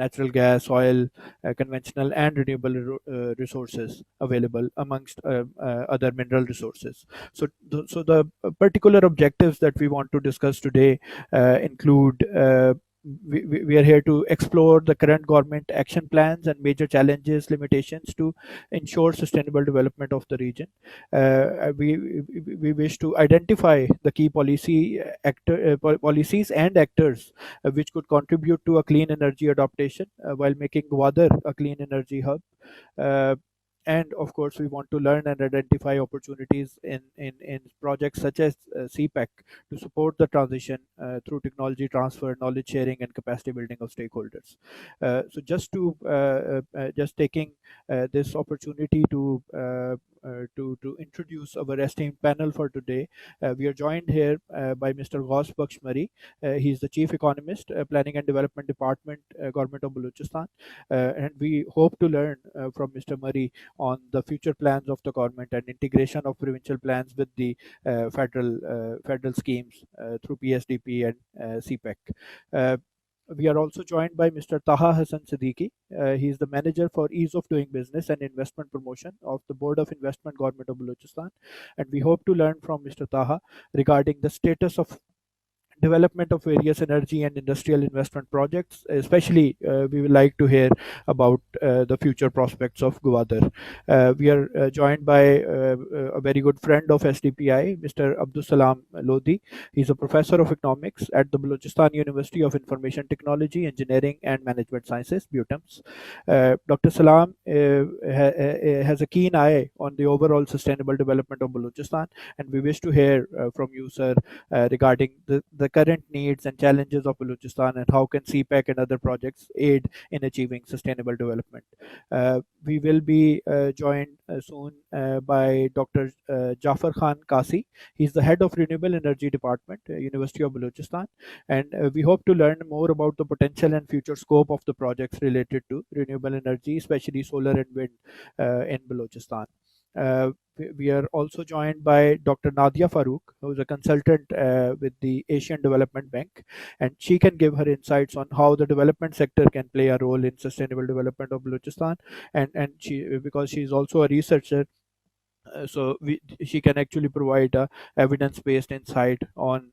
natural gas, oil, conventional and renewable resources available amongst other mineral resources. So the particular objectives that we want to discuss today include we are here to explore the current government action plans and major challenges, limitations to ensure sustainable development of the region. We wish to identify the key policies and actors which could contribute to a clean energy adaptation while making Gwadar a clean energy hub. Uh, and of course, we want to learn and identify opportunities in projects such as CPEC to support the transition through technology transfer, knowledge sharing, and capacity building of stakeholders. Just taking this opportunity to introduce our esteemed panel for today. We are joined here by Mr. Ghaus Baksh Mari. He is the Chief Economist, Planning and Development Department, Government of Balochistan. And we hope to learn from Mr. Murray on the future plans of the government and integration of provincial plans with the federal schemes through PSDP and CPEC. Uh, we are also joined by Mr. Taha Hassan Siddiqui. He is the manager for ease of doing business and investment promotion of the Board of Investment Government of Balochistan. And we hope to learn from Mr. Taha regarding the status of development of various energy and industrial investment projects. Especially, we would like to hear about the future prospects of Gwadar. We are joined by a very good friend of SDPI, Mr. Abdul Salaam Lodi. He's a professor of economics at the Balochistan University of Information Technology, Engineering and Management Sciences, BUTEMS. Dr. Salam has a keen eye on the overall sustainable development of Balochistan, and we wish to hear from you, sir, regarding the current needs and challenges of Balochistan and how can CPEC and other projects aid in achieving sustainable development. We will be joined soon by Dr. Jafar Khan Kasi. He's the head of Renewable Energy Department, University of Balochistan, and we hope to learn more about the potential and future scope of the projects related to renewable energy, especially solar and wind in Balochistan. We are also joined by Dr. Nadia Farouk, who is a consultant with the Asian Development Bank, and she can give her insights on how the development sector can play a role in sustainable development of Balochistan. And she, because she is also a researcher, she can actually provide evidence-based insight on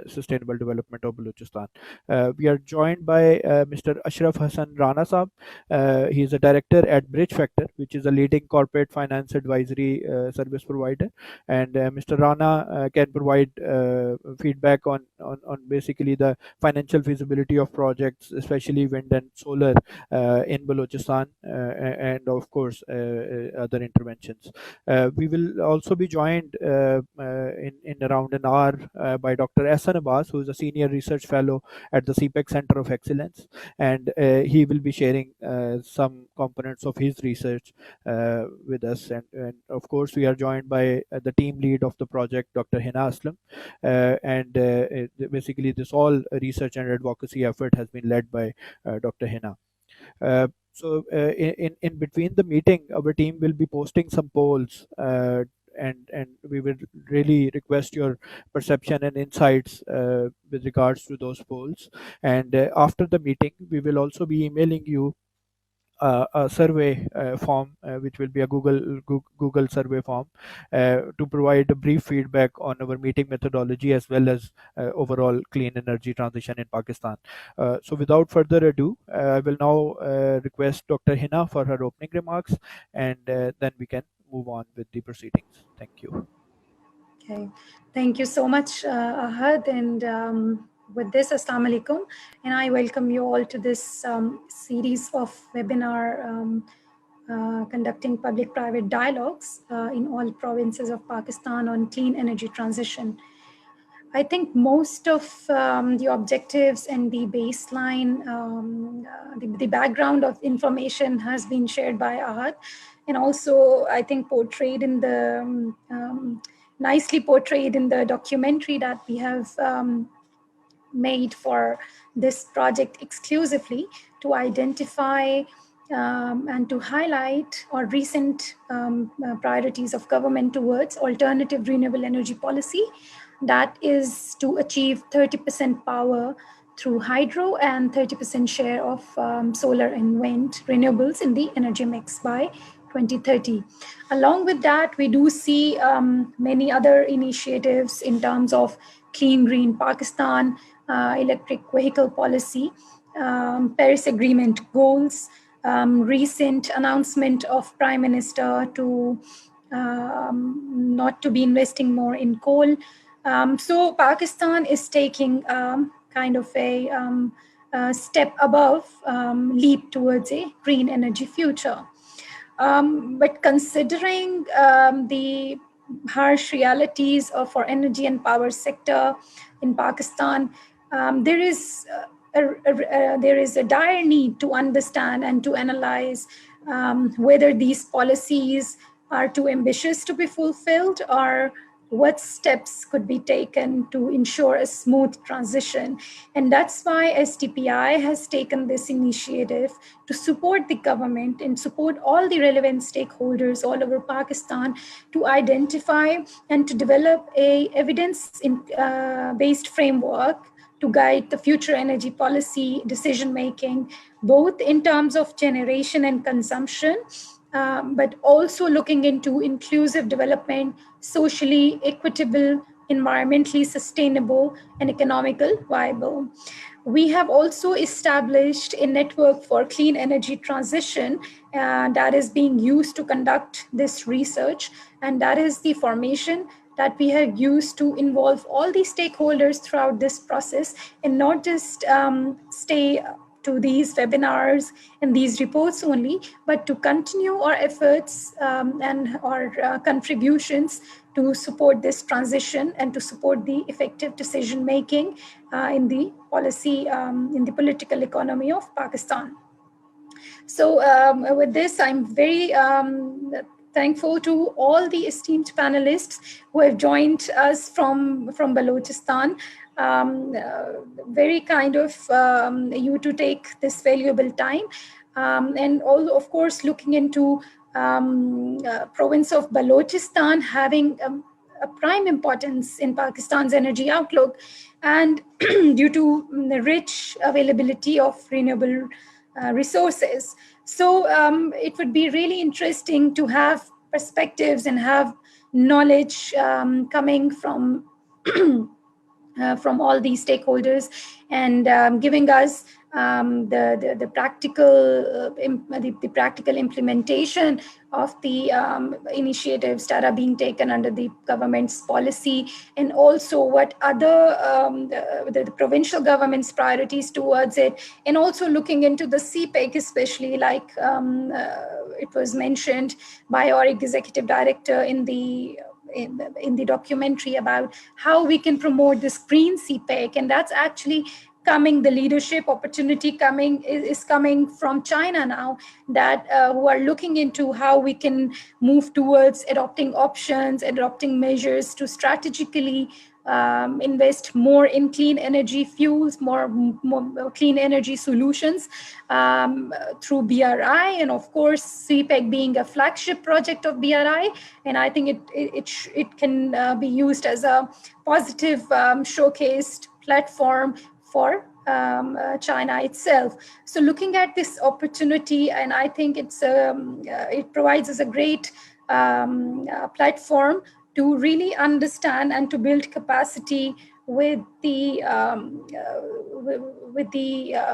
sustainable development of Balochistan. We are joined by Mr. Ashraf Hassan Rana Saab. He is a director at Bridge Factor, which is a leading corporate finance advisory service provider. And Mr. Rana can provide feedback on basically the financial feasibility of projects, especially wind and solar in Balochistan, and of course other interventions. We will also be joined in around an hour by Dr. Ehsan Abbas, who is a senior research fellow at the CPEC Center of Excellence, and he will be sharing some components of his research with us. And of course, we are joined by the team lead of the project, Dr. Hina Aslam, and basically this all research and advocacy effort has been led by Dr. Hina. In between the meeting, our team will be posting some polls, and we will really request your perception and insights with regards to those polls. And after the meeting, we will also be emailing you a survey form, which will be a Google survey form, to provide a brief feedback on our meeting methodology as well as overall clean energy transition in Pakistan. So without further ado, I will now request Dr. Hina for her opening remarks, and then we can move on with the proceedings. Thank you. Okay, thank you so much, Ahad, and with this, Assalamu alaikum, and I welcome you all to this series of webinar conducting public-private dialogues in all provinces of Pakistan on clean energy transition. I think most of the objectives and the baseline, the background of information has been shared by Ahad, and also I think portrayed in the nicely portrayed in the documentary that we have made for this project exclusively to identify and to highlight our recent priorities of government towards alternative renewable energy policy, that is to achieve 30% power through hydro and 30% share of solar and wind renewables in the energy mix by 2030. Along with that, we do see many other initiatives in terms of Clean Green Pakistan, electric vehicle policy, Paris Agreement goals, recent announcement of Prime Minister to not to be investing more in coal. So Pakistan is taking kind of a step above leap towards a green energy future. But considering the harsh realities for energy and power sector in Pakistan, there is a dire need to understand and to analyze whether these policies are too ambitious to be fulfilled, or what steps could be taken to ensure a smooth transition. And that's why STPI has taken this initiative to support the government and support all the relevant stakeholders all over Pakistan to identify and to develop a evidence-based framework to guide the future energy policy decision making, both in terms of generation and consumption, but also looking into inclusive development, socially equitable, environmentally sustainable, and economical viable. We have also established a network for clean energy transition that is being used to conduct this research, and that is the formation that we have used to involve all the stakeholders throughout this process, and not just stay to these webinars and these reports only, but to continue our efforts and our contributions to support this transition and to support the effective decision making in the policy, in the political economy of Pakistan. So with this, I'm very thankful to all the esteemed panelists who have joined us from Balochistan. Very kind of you to take this valuable time. And also, of course, looking into province of Balochistan having a prime importance in Pakistan's energy outlook, and due to the rich availability of renewable resources. So it would be really interesting to have perspectives and have knowledge coming from all these stakeholders, and giving us the practical implementation of the initiatives that are being taken under the government's policy, and also what other the provincial government's priorities towards it, and also looking into the CPEC, especially like it was mentioned by our executive director in the documentary about how we can promote this green CPEC. And that's actually coming, the leadership opportunity coming is coming from China now, that who are looking into how we can move towards adopting options, adopting measures to strategically invest more in clean energy fuels, more clean energy solutions through BRI, and of course CPEC being a flagship project of BRI. And I think it can be used as a positive showcased platform for China itself. So looking at this opportunity, and I think it provides us a great platform to really understand and to build capacity with the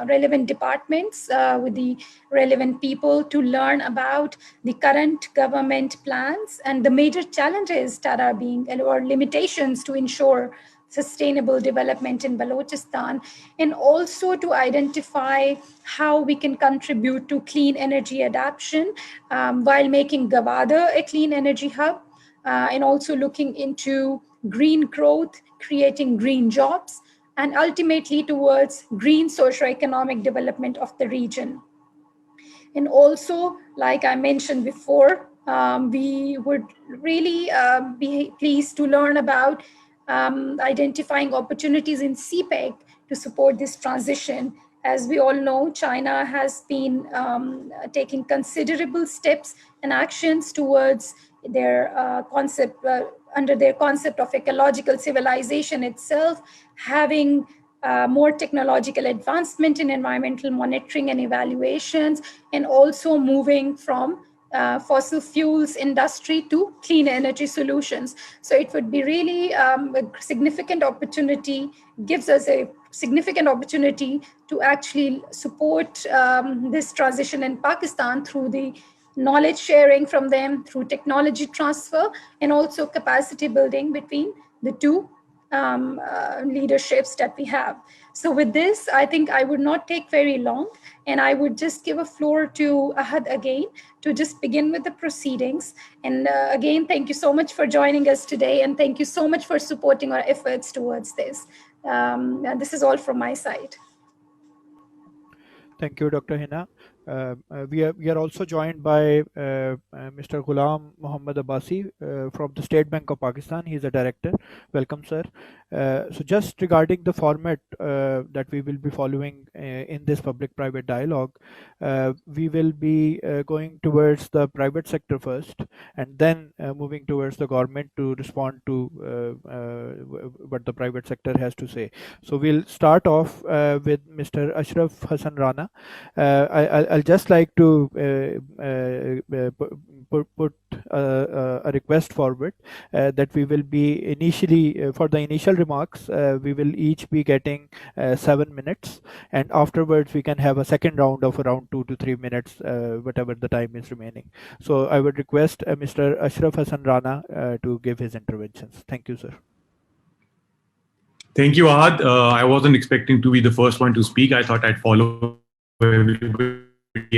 relevant departments, with the relevant people, to learn about the current government plans and the major challenges that are being, or limitations to ensure sustainable development in Balochistan, and also to identify how we can contribute to clean energy adoption while making Gawada a clean energy hub, and also looking into green growth, creating green jobs, and ultimately towards green socio-economic development of the region. And also, like I mentioned before, we would really be pleased to learn about identifying opportunities in CPEC to support this transition. As we all know, China has been taking considerable steps and actions towards their concept, under their concept of ecological civilization itself, having more technological advancement in environmental monitoring and evaluations, and also moving from fossil fuels industry to clean energy solutions. So it would be really a significant opportunity, gives us a significant opportunity to actually support this transition in Pakistan through the knowledge sharing from them, through technology transfer, and also capacity building between the two leaderships that we have. So with this, I think I would not take very long, and I would just give a floor to Ahad again to just begin with the proceedings. And again, thank you so much for joining us today, and thank you so much for supporting our efforts towards this. And this is all from my side. Thank you, Dr. Hina. We are also joined by Mr. Ghulam Muhammad Abbasi from the State Bank of Pakistan. He is a director. Welcome, sir. So, just regarding the format that we will be following in this public-private dialogue, we will be going towards the private sector first, and then moving towards the government to respond to what the private sector has to say. So, we'll start off with Mr. Ashraf Hassan Rana. I'll just like to put a request forward that we will be initially, for the initial remarks, we will each be getting 7 minutes, and afterwards we can have a second round of around 2 to 3 minutes, whatever the time is remaining. So I would request Mr. Ashraf Hassan Rana to give his interventions. Thank you, sir. Thank you, Ahad. I wasn't expecting to be the first one to speak. I thought I'd follow everybody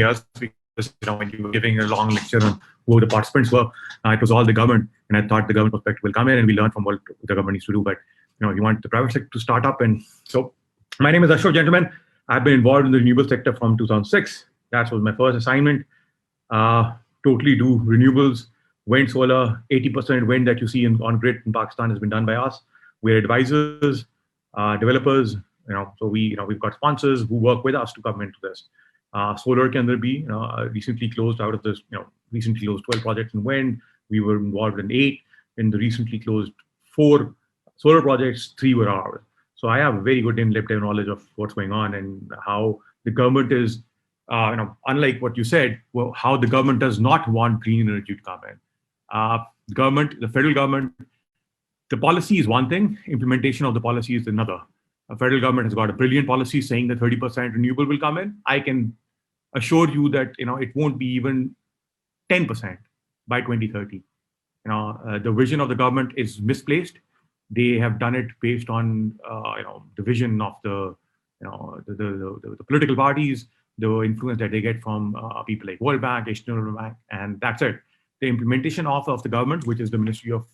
else because when you were giving a long lecture on who the participants were, it was all the government, and I thought the government perspective will come in and we learn from what the government needs to do. But you want the private sector to start up, and so my name is Ashraf, gentlemen. I've been involved in the renewable sector from 2006. That was my first assignment. Totally do renewables, wind, solar. 80% wind that you see on grid in Pakistan has been done by us. We're advisors, developers. So we've got sponsors who work with us to come into this. Solar can there be recently closed out of this. Recently closed 12 projects in wind. We were involved in 8. In the recently closed 4 solar projects, 3 were ours. So I have a very good in-depth knowledge of what's going on and how the government is, unlike what you said, how the government does not want green energy to come in. The federal government, the policy is one thing, implementation of the policy is another. The federal government has got a brilliant policy saying that 30% renewable will come in. I can assure you that it won't be even 10% by 2030. The vision of the government is misplaced. They have done it based on the vision of the political parties, the influence that they get from people like World Bank, Asian Bank, and that's it. The implementation of the government, which is the Ministry of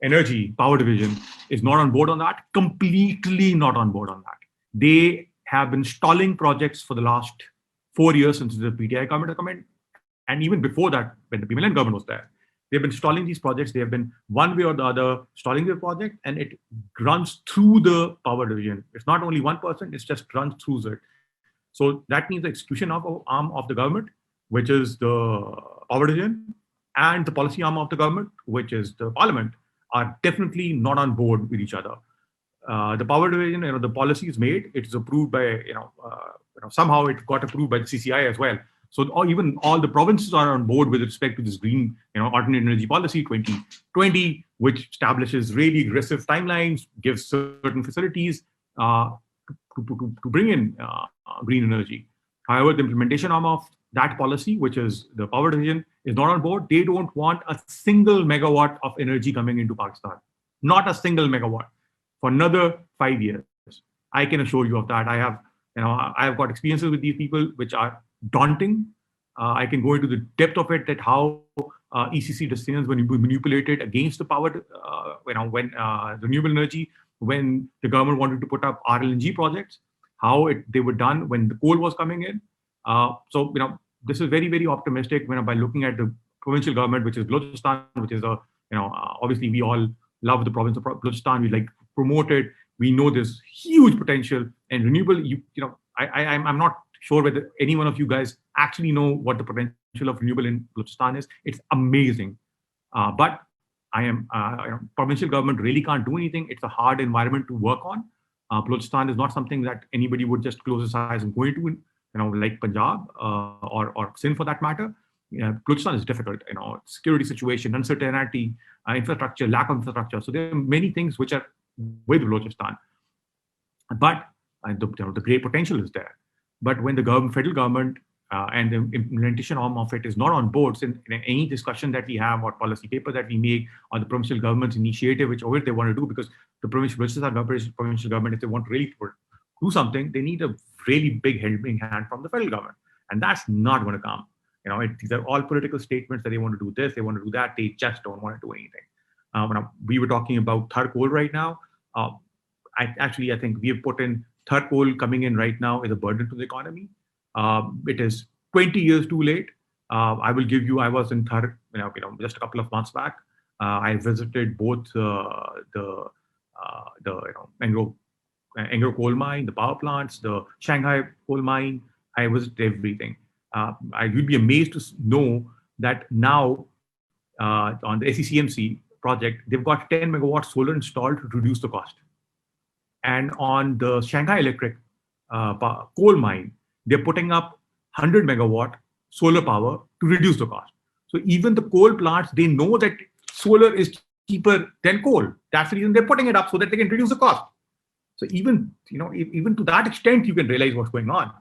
Energy, Power Division, is not on board on that, completely not on board on that. They have been stalling projects for the last 4 years since the PTI government has come in. And even before that, when the PMLN government was there, they've been stalling these projects. They have been one way or the other stalling their project, and it runs through the Power Division. It's not only one person, it's just runs through it. So that means the execution arm of the government, which is the Power Division, and the policy arm of the government, which is the Parliament, are definitely not on board with each other. The Power Division, the policy is made. It is approved by, somehow it got approved by the CCI as well. So even all the provinces are on board with respect to this green, alternate energy policy 2020, which establishes really aggressive timelines, gives certain facilities to bring in green energy. However, the implementation arm of that policy, which is the Power Division, is not on board. They don't want a single megawatt of energy coming into Pakistan. Not a single megawatt for another 5 years. I can assure you of that. I have got experiences with these people which are daunting. I can go into the depth of it, that how ECC decisions were manipulated against the power, when renewable energy, when the government wanted to put up RLNG projects, how they were done when the coal was coming in. So this is very, very optimistic by looking at the provincial government, which is Balochistan, which is obviously we all love the province of Balochistan. We like promote it. We know there's huge potential and renewable. I'm not sure whether any one of you guys actually know what the potential of renewable in Balochistan is. It's amazing, but provincial government really can't do anything. It's a hard environment to work on. Balochistan is not something that anybody would just close his eyes and go into, like Punjab or Sindh for that matter. Balochistan is difficult, security situation, uncertainty, infrastructure, lack of infrastructure. So there are many things which are with Balochistan, but the great potential is there. But when the federal government and the implementation arm of it is not on board, so in any discussion that we have or policy paper that we make or the provincial government's initiative, whichever they want to do, because the provincial government, if they want to really do something, they need a really big helping hand from the federal government. And that's not going to come. These are all political statements that they want to do this, they want to do that. They just don't want to do anything. We were talking about third coal right now. I think we have put in third coal coming in right now is a burden to the economy. It is 20 years too late. I will give you, I was in third, just a couple of months back. I visited both the Engro coal mine, the power plants, the Shanghai coal mine. I visited everything. You'd be amazed to know that now on the SECMC project, they've got 10 megawatt solar installed to reduce the cost. And on the Shanghai Electric coal mine, they're putting up 100 megawatt solar power to reduce the cost. So even the coal plants, they know that solar is cheaper than coal. That's the reason they're putting it up, so that they can reduce the cost. So even to that extent, you can realize what's going on.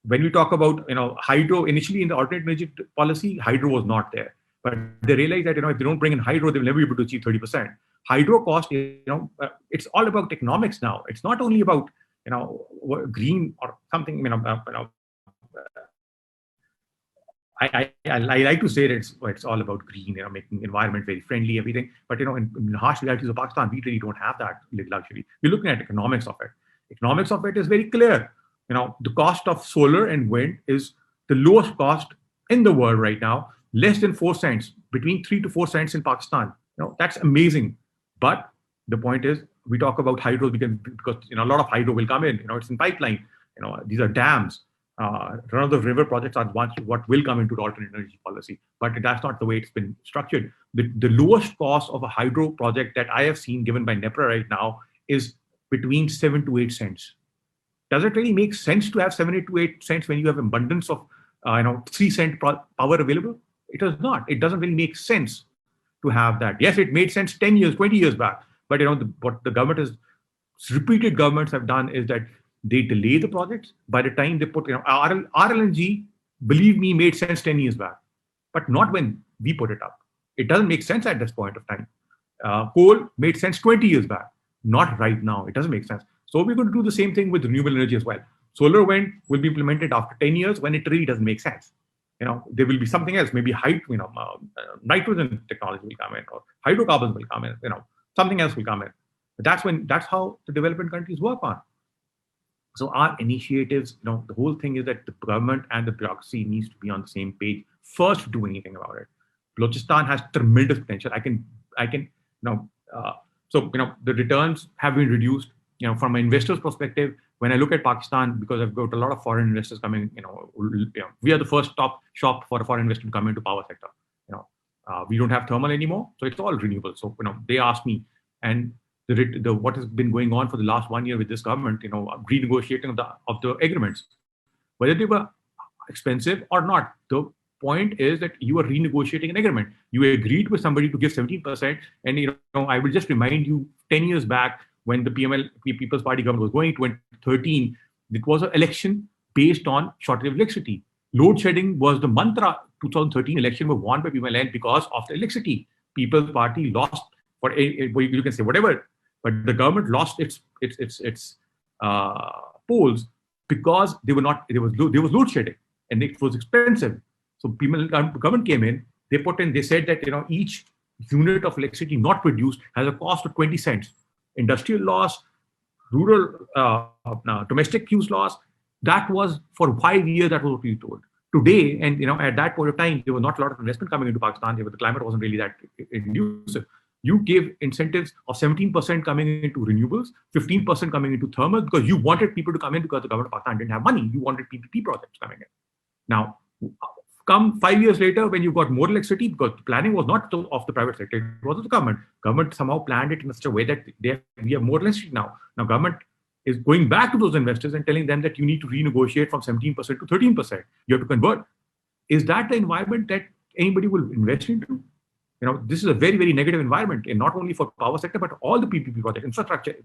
When we talk about hydro, initially in the alternate energy policy, hydro was not there. But they realized that if they don't bring in hydro, they'll never be able to achieve 30%. Hydro cost, it's all about economics now. It's not only about green or something. I like to say that it's all about green, making environment very friendly, everything. But in harsh realities of Pakistan, we really don't have that luxury. We're looking at economics of it. Economics of it is very clear. The cost of solar and wind is the lowest cost in the world right now, less than 4 cents, between 3 to 4 cents in Pakistan. That's amazing. But the point is, we talk about hydro because a lot of hydro will come in. It's in pipeline. These are dams. Run-of-the-river projects are what will come into the alternate energy policy. But that's not the way it's been structured. The lowest cost of a hydro project that I have seen given by NEPRA right now is between 7 to 8 cents. Does it really make sense to have 7 to 8 cents when you have abundance of 3 cent power available? It does not. It doesn't really make sense to have that. Yes, it made sense 10 years, 20 years back. But what the government has, repeated governments have done is that they delay the projects. By the time they put, RLNG, believe me, made sense 10 years back, but not when we put it up. It doesn't make sense at this point of time. Coal made sense 20 years back, not right now. It doesn't make sense. So we're going to do the same thing with renewable energy as well. Solar wind will be implemented after 10 years when it really doesn't make sense. There will be something else, maybe nitrogen technology will come in, or hydrocarbons will come in, something else will come in. But that's how the developing countries work on. So our initiatives, the whole thing is that the government and the bureaucracy needs to be on the same page first to do anything about it. Balochistan has tremendous potential. The returns have been reduced. From an investor's perspective, when I look at Pakistan, because I've got a lot of foreign investors coming, we are the first top shop for a foreign investor to come into power sector. We don't have thermal anymore, so it's all renewable. So they ask me, and the what has been going on for the last 1 year with this government, renegotiating of the agreements, whether they were expensive or not. The point is that you are renegotiating an agreement. You agreed with somebody to give 17%, and I will just remind you, 10 years back, when the People's Party government was going, 2013, it was an election based on shortage of electricity. Load shedding was the mantra. 2013 election was won by PMLN because of the electricity. People's Party lost, you can say whatever, but the government lost its polls because there was load shedding and it was expensive. So government came in, they said that each unit of electricity not produced has a cost of 20 cents. Industrial loss, rural domestic use loss. That was for 5 years. That was what we told. Today, and at that point of time, there was not a lot of investment coming into Pakistan. The climate wasn't really that conducive. You gave incentives of 17% coming into renewables, 15% coming into thermal, because you wanted people to come in because the government of Pakistan didn't have money. You wanted PPP projects coming in. Now, come 5 years later, when you got more electricity, because planning was not of the private sector, it was of the government. Government somehow planned it in such a way that we have more electricity now. Now government is going back to those investors and telling them that you need to renegotiate from 17% to 13%. You have to convert. Is that the environment that anybody will invest into? This is a very, very negative environment, and not only for power sector, but all the PPP project infrastructure.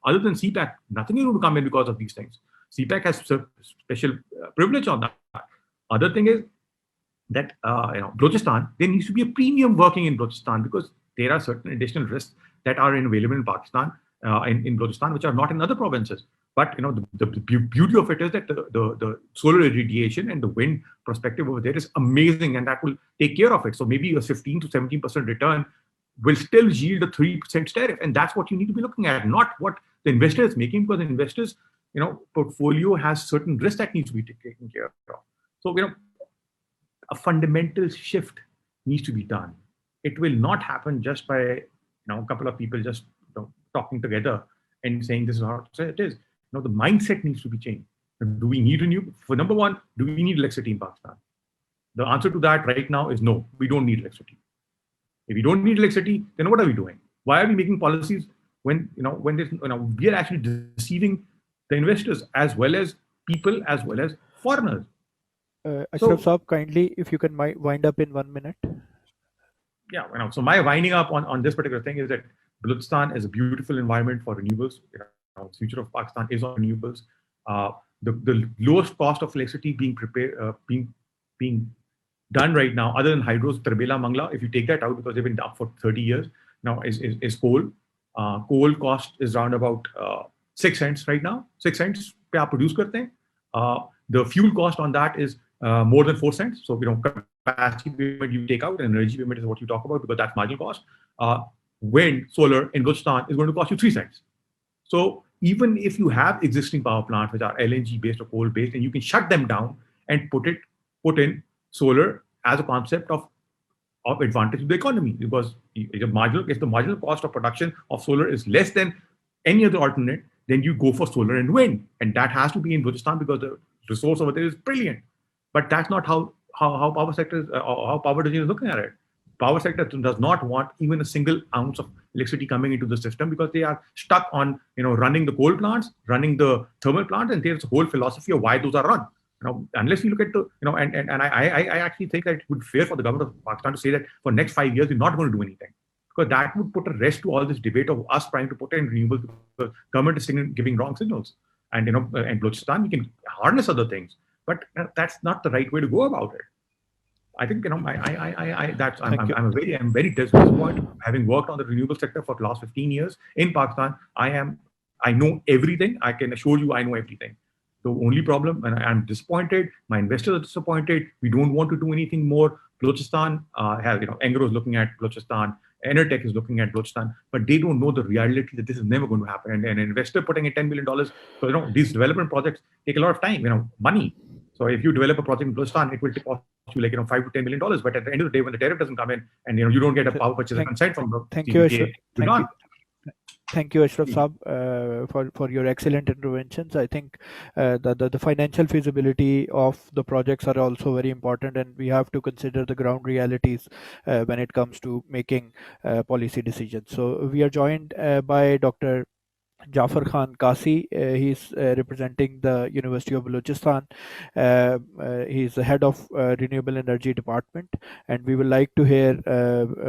Other than CPAC, nothing is going to come in because of these things. CPAC has special privilege on that. Other thing is that Balochistan, there needs to be a premium working in Balochistan, because there are certain additional risks that are available in Pakistan, in Balochistan, which are not in other provinces. But the beauty of it is that the solar irradiation and the wind perspective over there is amazing, and that will take care of it. So maybe a 15 to 17% return will still yield a 3% tariff, and that's what you need to be looking at, not what the investor is making, because the investors, portfolio has certain risks that needs to be taken care of. So a fundamental shift needs to be done. It will not happen just by a couple of people just talking together and saying this is how it is. The mindset needs to be changed. Do we need renewable? For number one, do we need electricity in Pakistan? The answer to that right now is no. We don't need electricity. If we don't need electricity, then what are we doing? Why are we making policies when we are actually deceiving the investors as well as people as well as foreigners? Ashraf Saab, kindly, if you can wind up in 1 minute. Yeah, so my winding up on this particular thing is that Balochistan is a beautiful environment for renewables. The future of Pakistan is on renewables. The lowest cost of electricity being done right now, other than hydros, Tarbela, Mangla, if you take that out, because they've been up for 30 years now, is coal. Coal cost is around about 6 cents right now. 6 cents pe aap produce karte hain. The fuel cost on that is more than 4 cents. So capacity payment you take out, and energy payment is what you talk about, because that's marginal cost. Wind, solar in Balochistan is going to cost you 3 cents. So even if you have existing power plants which are LNG based or coal based, and you can shut them down and put in solar as a concept of advantage to the economy, because if the marginal cost of production of solar is less than any other alternate, then you go for solar and wind, and that has to be in Balochistan because the resource over there is brilliant. But that's not how power sector is, how power division is looking at it. Power sector does not want even a single ounce of electricity coming into the system, because they are stuck on running the coal plants, running the thermal plants, and there's a whole philosophy of why those are run. Unless you look at the and I actually think that it would be fair for the government of Pakistan to say that for next 5 years we're not going to do anything, because that would put a rest to all this debate of us trying to put in renewables, because government is giving wrong signals. And and Balochistan, we can harness other things, but that's not the right way to go about it. I think I'm very disappointed. Having worked on the renewable sector for the last 15 years in Pakistan, I know everything. I can assure you, I know everything. The only problem, and I'm disappointed, my investors are disappointed. We don't want to do anything more. Balochistan Engro is looking at Balochistan, Enertech is looking at Balochistan, but they don't know the reality that this is never going to happen. And an investor putting in $10 million, so these development projects take a lot of time, money. So if you develop a project in Balochistan, it will cost you like $5 to $10 million. But at the end of the day, when the tariff doesn't come in, and you don't get a power purchase consent from the CPK, Thank you, Ashraf Saab, for your excellent interventions. I think the financial feasibility of the projects are also very important, and we have to consider the ground realities when it comes to making policy decisions. So we are joined by Dr. Jafar Khan Kasi. He's representing the University of Balochistan. He's the head of Renewable Energy Department, and we would like to hear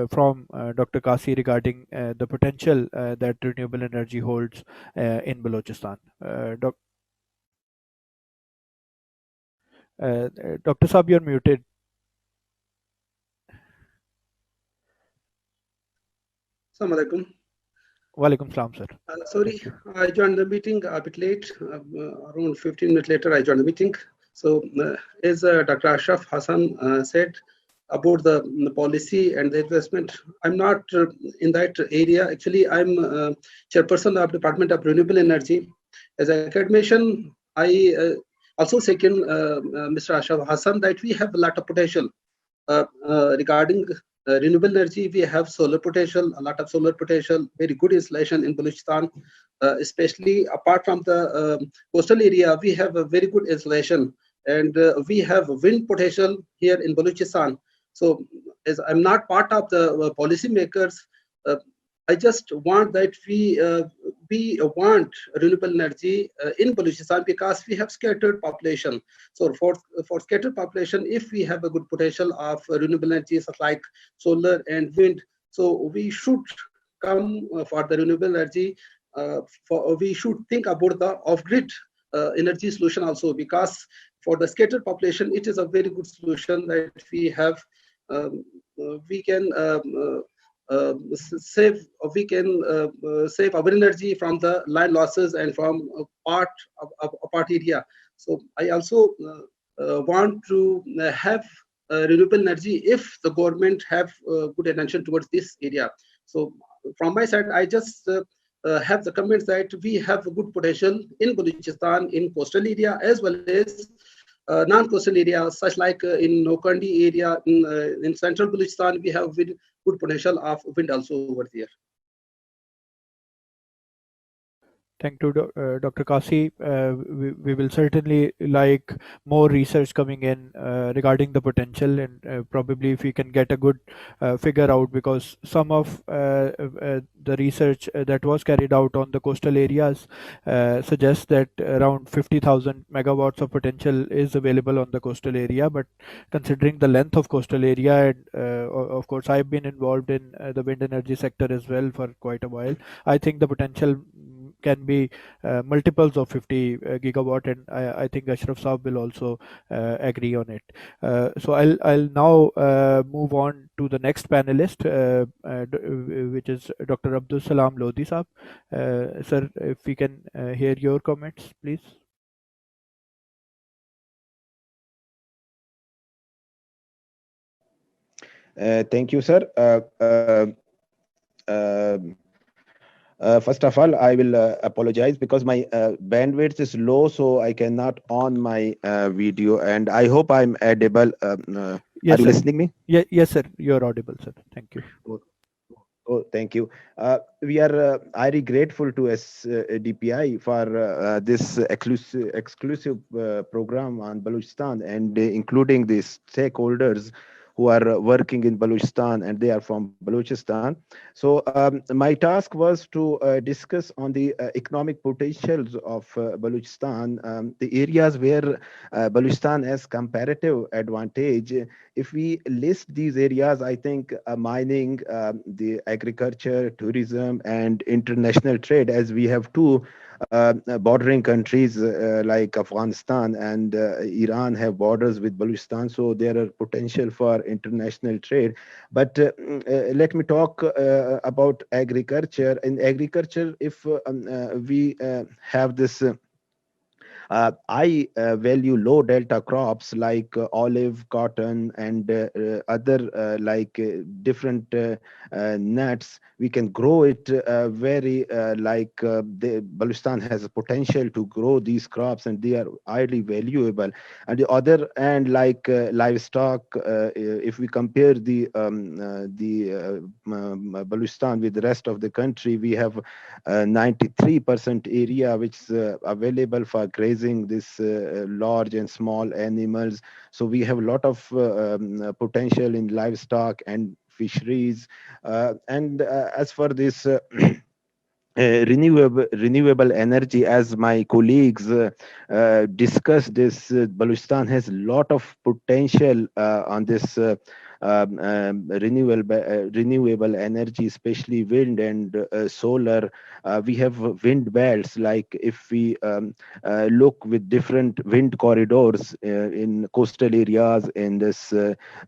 from Dr. Kasi regarding the potential that renewable energy holds in Balochistan. Dr. Saab, you're muted. Assalamu alaikum. Walaikum salam, sir. Sorry, I joined the meeting a bit late. Around 15 minutes later, I joined the meeting. So, as Dr. Ashraf Hassan said about the policy and the investment, I'm not in that area. Actually, I'm chairperson of the Department of Renewable Energy. As an academician, I also second Mr. Ashraf Hassan that we have a lot of potential regarding renewable energy. We have solar potential, a lot of solar potential, very good installation in Balochistan, especially apart from the coastal area. We have a very good installation and we have wind potential here in Balochistan. So, as I'm not part of the policymakers, uh, I just want that we want renewable energy in Balochistan because we have scattered population. So for scattered population, if we have a good potential of renewable energy such like solar and wind, so we should come for the renewable energy. We should think about the off-grid energy solution also, because for the scattered population, it is a very good solution that we have. We can save save our energy from the line losses and from a part area. So I also want to have renewable energy if the government have good attention towards this area. So from my side, I just have the comments that we have a good potential in Balochistan, in coastal area as well as non-coastal area, such like in Nokandi area, in central Balochistan, we have good potential of wind also over there. Thank you, Dr. Kasi. We will certainly like more research coming in regarding the potential, and probably if we can get a good figure out, because some of the research that was carried out on the coastal areas suggests that around 50,000 megawatts of potential is available on the coastal area. But considering the length of coastal area, and of course, I've been involved in the wind energy sector as well for quite a while, I think the potential can be multiples of 50 gigawatt, and I think Ashraf Saab will also agree on it. So I'll now move on to the next panelist, which is Dr. Abdul Salaam Lodi Saab. Sir, if we can hear your comments, please. Thank you, sir. First of all, I will apologize because my bandwidth is low, so I cannot on my video, and I hope I'm audible. Yes, are you sir. listening me? Yes, sir. You're audible, sir. Thank you. Oh, thank you. We are very grateful to DPI for this exclusive program on Balochistan, and including the stakeholders who are working in Balochistan, and they are from Balochistan. So my task was to discuss on the economic potentials of Balochistan, the areas where Balochistan has comparative advantage. If we list these areas, I think mining, the agriculture, tourism, and international trade, as we have two bordering countries like Afghanistan and Iran have borders with Balochistan, so there are potential for international trade. But let me talk about agriculture. In agriculture, if we have this I value low delta crops like olive, cotton, and other different nuts. We can grow it very the Balochistan has a potential to grow these crops, and they are highly valuable. And the other and livestock, if we compare the Balochistan with the rest of the country, we have 93% area which is available for grazing this large and small animals. So we have a lot of potential in livestock and fisheries. And as for this renewable energy, as my colleagues discussed this, Balochistan has a lot of potential on this renewable energy, especially wind and solar. We have wind belts, like if we look with different wind corridors in coastal areas, in this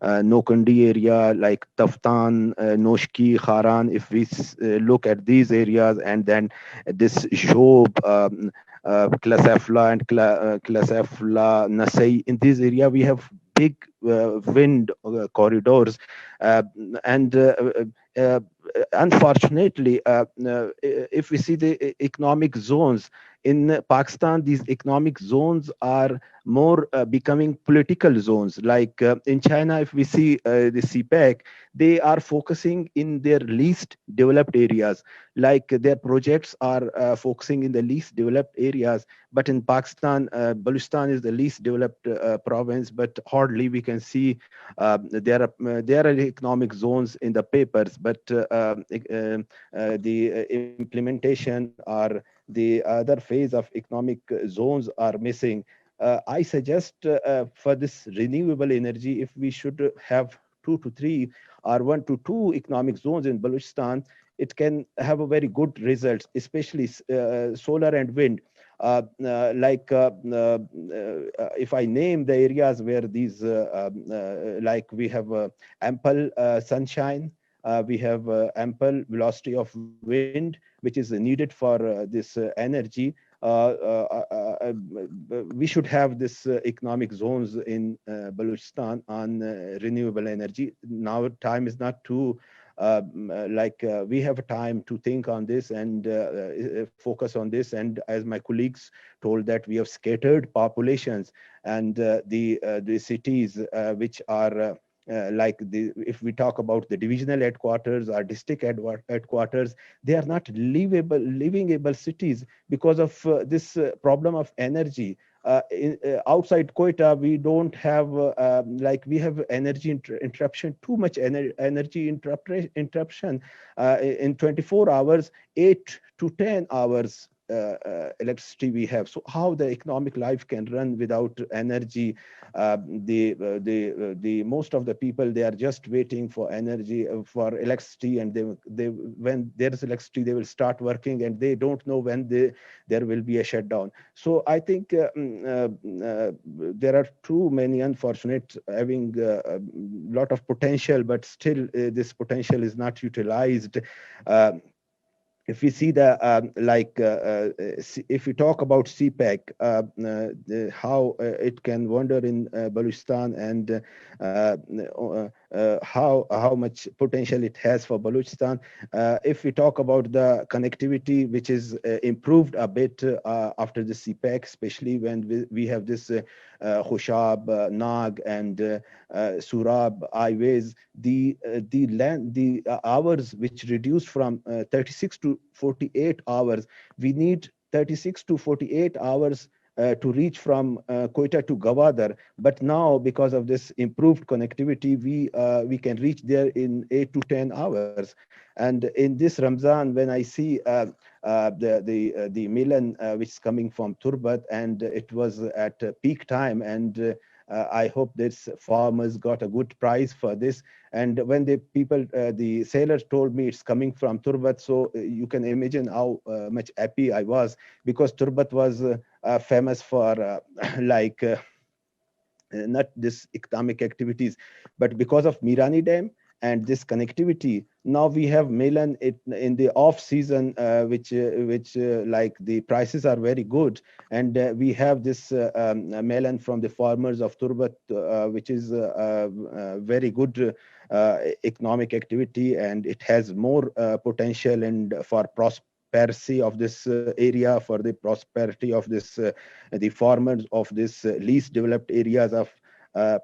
Nokandi area, like Taftan, Noshki, Kharan. If we look at these areas, and then this Job, Klasefla and Klasefla, Nasai, in this area we have big wind corridors, and unfortunately, if we see the economic zones in Pakistan, these economic zones are more becoming political zones. Like in China, if we see the CPEC, they are focusing in their least developed areas. Like their projects are focusing in the least developed areas. But in Pakistan, Balochistan is the least developed province, but hardly we can see there are economic zones in the papers, but the implementation or the other phase of economic zones are missing. I suggest for this renewable energy, if we should have 2 to 3 or 1 to 2 economic zones in Balochistan, it can have a very good results, especially solar and wind. If I name the areas where these, like we have ample sunshine, we have ample velocity of wind, which is needed for this energy. We should have this economic zones in Balochistan on renewable energy. Now time is not too we have time to think on this and focus on this. And as my colleagues told, that we have scattered populations, and the cities which are if we talk about the divisional headquarters or district headquarters, they are not livingable cities because of this problem of energy. Outside Quetta, we don't have we have energy interruption, too much energy interruption in 24 hours, 8 to 10 hours electricity we have. So how the economic life can run without energy? The most of the people, they are just waiting for energy, for electricity, and they when there is electricity, they will start working, and they don't know when there will be a shutdown. So I think there are too many unfortunate having a lot of potential, but still this potential is not utilized. If we see the if we talk about CPEC, how it can wander in Balochistan, and how much potential it has for Balochistan. If we talk about the connectivity, which is improved a bit after the CPEC, especially when we have this Khushab, Nag, and Surab highways, the hours which reduced from 36 to 48 hours. We need 36 to 48 hours to reach from Quetta to Gawadar. But now, because of this improved connectivity, we can reach there in 8 to 10 hours. And in this Ramzan, when I see the Milan which is coming from Turbat, and it was at peak time, and I hope this farmers got a good price for this. And when the sailors told me it's coming from Turbat, so you can imagine how much happy I was, because Turbat was famous for not this economic activities, but because of Mirani Dam and this connectivity. Now we have melon in the off season, which like the prices are very good, and we have this melon from the farmers of Turbat, which is very good economic activity, and it has more potential and for prosperity of this area, for the prosperity of this the farmers of this least developed areas of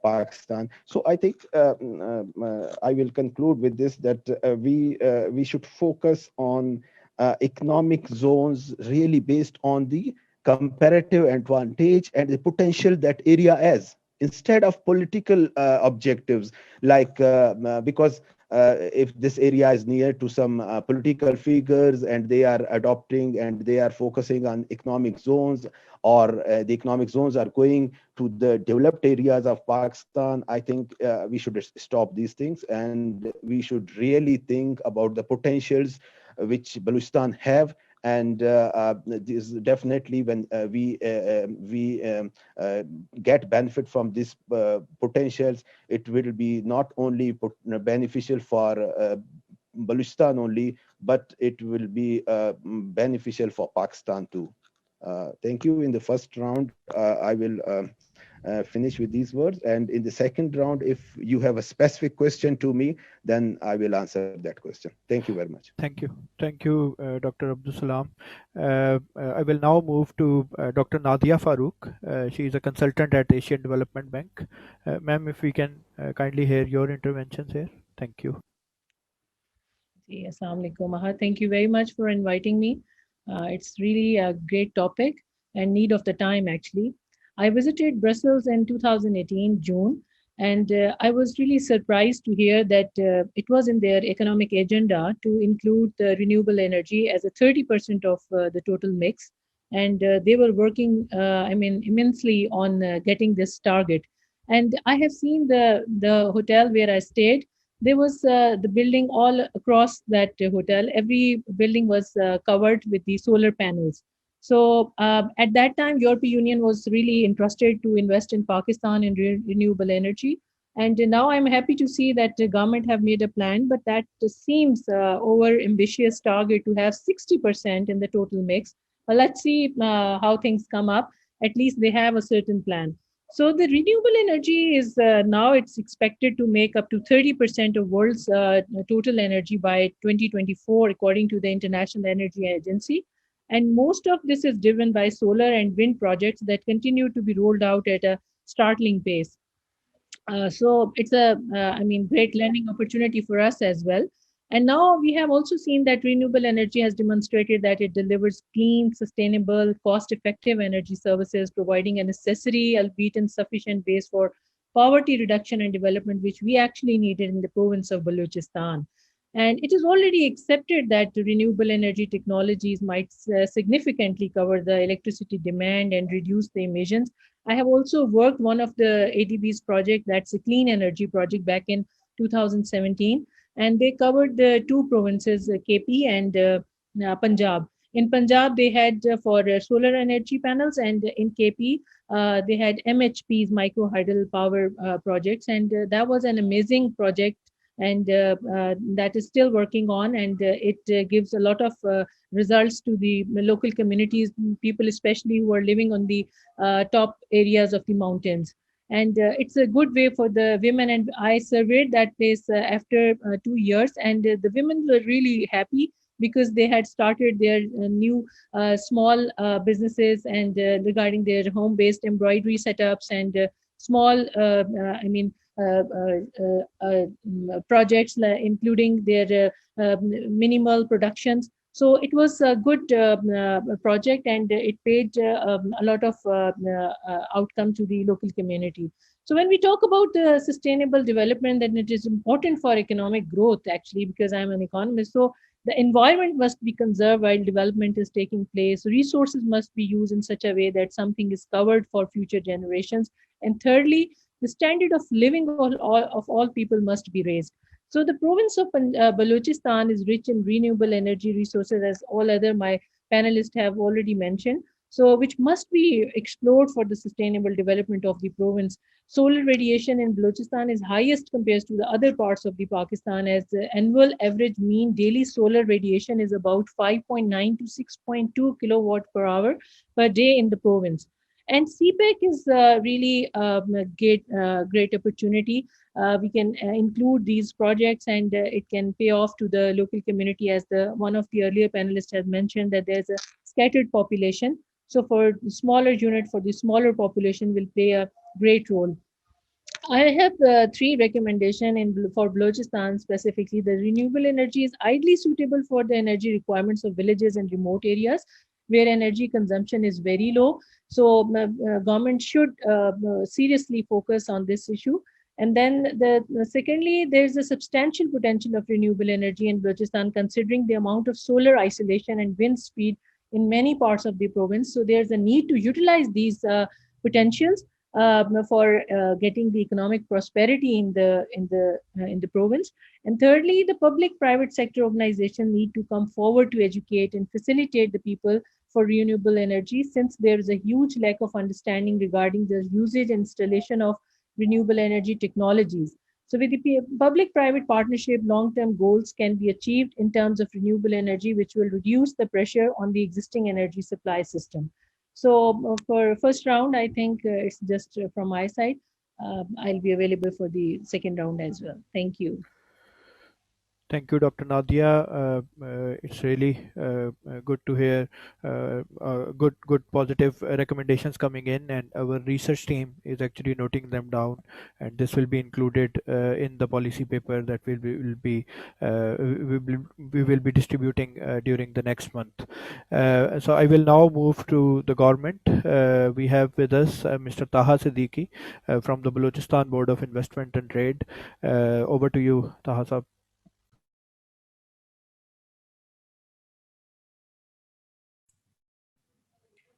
Pakistan. So I think I will conclude with this, that we should focus on economic zones really based on the comparative advantage and the potential that area has, instead of political objectives, because if this area is near to some political figures and they are adopting and they are focusing on economic zones, or the economic zones are going to the developed areas of Pakistan, I think we should stop these things, and we should really think about the potentials which Balochistan have. And this definitely, when we get benefit from these potentials, it will be not only beneficial for Balochistan only, but it will be beneficial for Pakistan too. Thank you. In the first round, I will finish with these words. And in the second round, if you have a specific question to me, then I will answer that question. Thank you very much. Thank you, Dr. Abdul Salaam. I will now move to Dr. Nadia Farooq. She is a consultant at Asian Development Bank. Ma'am, if we can kindly hear your interventions here. Thank you. Assalamu alaikum. Thank you very much for inviting me. It's really a great topic and need of the time, actually. I visited Brussels in 2018, June, and I was really surprised to hear that it was in their economic agenda to include the renewable energy as a 30% of the total mix. And they were working, immensely on getting this target. And I have seen the hotel where I stayed. There was the building all across that hotel. Every building was covered with the solar panels. So at that time, European Union was really interested to invest in Pakistan in renewable energy. And now I'm happy to see that the government have made a plan, but that seems over ambitious target to have 60% in the total mix. But let's see how things come up. At least they have a certain plan. So the renewable energy is now it's expected to make up to 30% of world's total energy by 2024, according to the International Energy Agency. And most of this is driven by solar and wind projects that continue to be rolled out at a startling pace. So it's a, great learning opportunity for us as well. And now we have also seen that renewable energy has demonstrated that it delivers clean, sustainable, cost-effective energy services, providing a necessary, albeit insufficient base for poverty reduction and development, which we actually needed in the province of Balochistan. And it is already accepted that renewable energy technologies might significantly cover the electricity demand and reduce the emissions. I have also worked one of the ADB's project, that's a clean energy project back in 2017, and they covered the two provinces, KP and Punjab. In Punjab, they had for solar energy panels, and in KP, they had MHPs, micro hydel power projects, and that was an amazing project, and that is still working on, and it gives a lot of results to the local communities, people especially who are living on the top areas of the mountains. And it's a good way for the women. And I surveyed that place after 2 years, and the women were really happy because they had started their new small businesses and regarding their home-based embroidery setups and small, projects, including their minimal productions. So it was a good project, and it paid a lot of outcome to the local community. So when we talk about the sustainable development, then it is important for economic growth, actually, because I'm an economist. So the environment must be conserved while development is taking place. Resources must be used in such a way that something is covered for future generations. And thirdly, the standard of living of all people must be raised. So the province of Balochistan is rich in renewable energy resources, as all other my panelists have already mentioned, so which must be explored for the sustainable development of the province. Solar radiation in Balochistan is highest compared to the other parts of the Pakistan, as the annual average mean daily solar radiation is about 5.9 to 6.2 kilowatt per hour per day in the province. And CPEC is really a great opportunity. We can include these projects, and it can pay off to the local community, as one of the earlier panelists has mentioned that there's a scattered population. So for the smaller unit, for the smaller population will play a great role. I have three recommendations for Balochistan specifically. The renewable energy is ideally suitable for the energy requirements of villages and remote areas where energy consumption is very low. So government should seriously focus on this issue. And then secondly, there's a substantial potential of renewable energy in Balochistan, considering the amount of solar isolation and wind speed in many parts of the province. So there's a need to utilize these potentials for getting the economic prosperity in the province. And thirdly, the public-private sector organizations need to come forward to educate and facilitate the people for renewable energy, since there is a huge lack of understanding regarding the usage and installation of renewable energy technologies. So with the public-private partnership, long-term goals can be achieved in terms of renewable energy, which will reduce the pressure on the existing energy supply system. So for first round, I think it's just from my side. I'll be available for the second round as well. Thank you. Thank you, Dr. Nadia. It's really good to hear good positive recommendations coming in, and our research team is actually noting them down, and this will be included in the policy paper that we will be distributing during the next month. So I will now move to the government. We have with us Mr. Taha Siddiqui from the Balochistan Board of Investment and Trade. Over to you, Taha Sahab.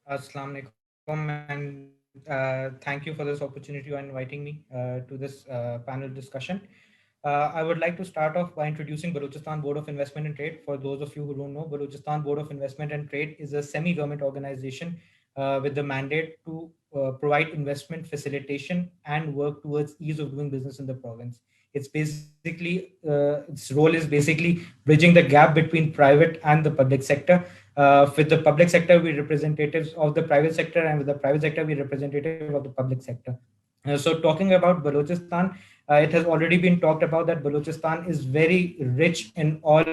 Assalamu alaikum, and thank you for this opportunity and inviting me to this panel discussion. I would like to start off by introducing Balochistan Board of Investment and Trade. For those of you who don't know, Balochistan Board of Investment and Trade is a semi-government organization with the mandate to provide investment facilitation and work towards ease of doing business in the province. Its role is basically bridging the gap between private and the public sector. With the public sector, we representatives of the private sector, and with the private sector, we representative of the public sector. So talking about Balochistan, it has already been talked about that Balochistan is very rich in all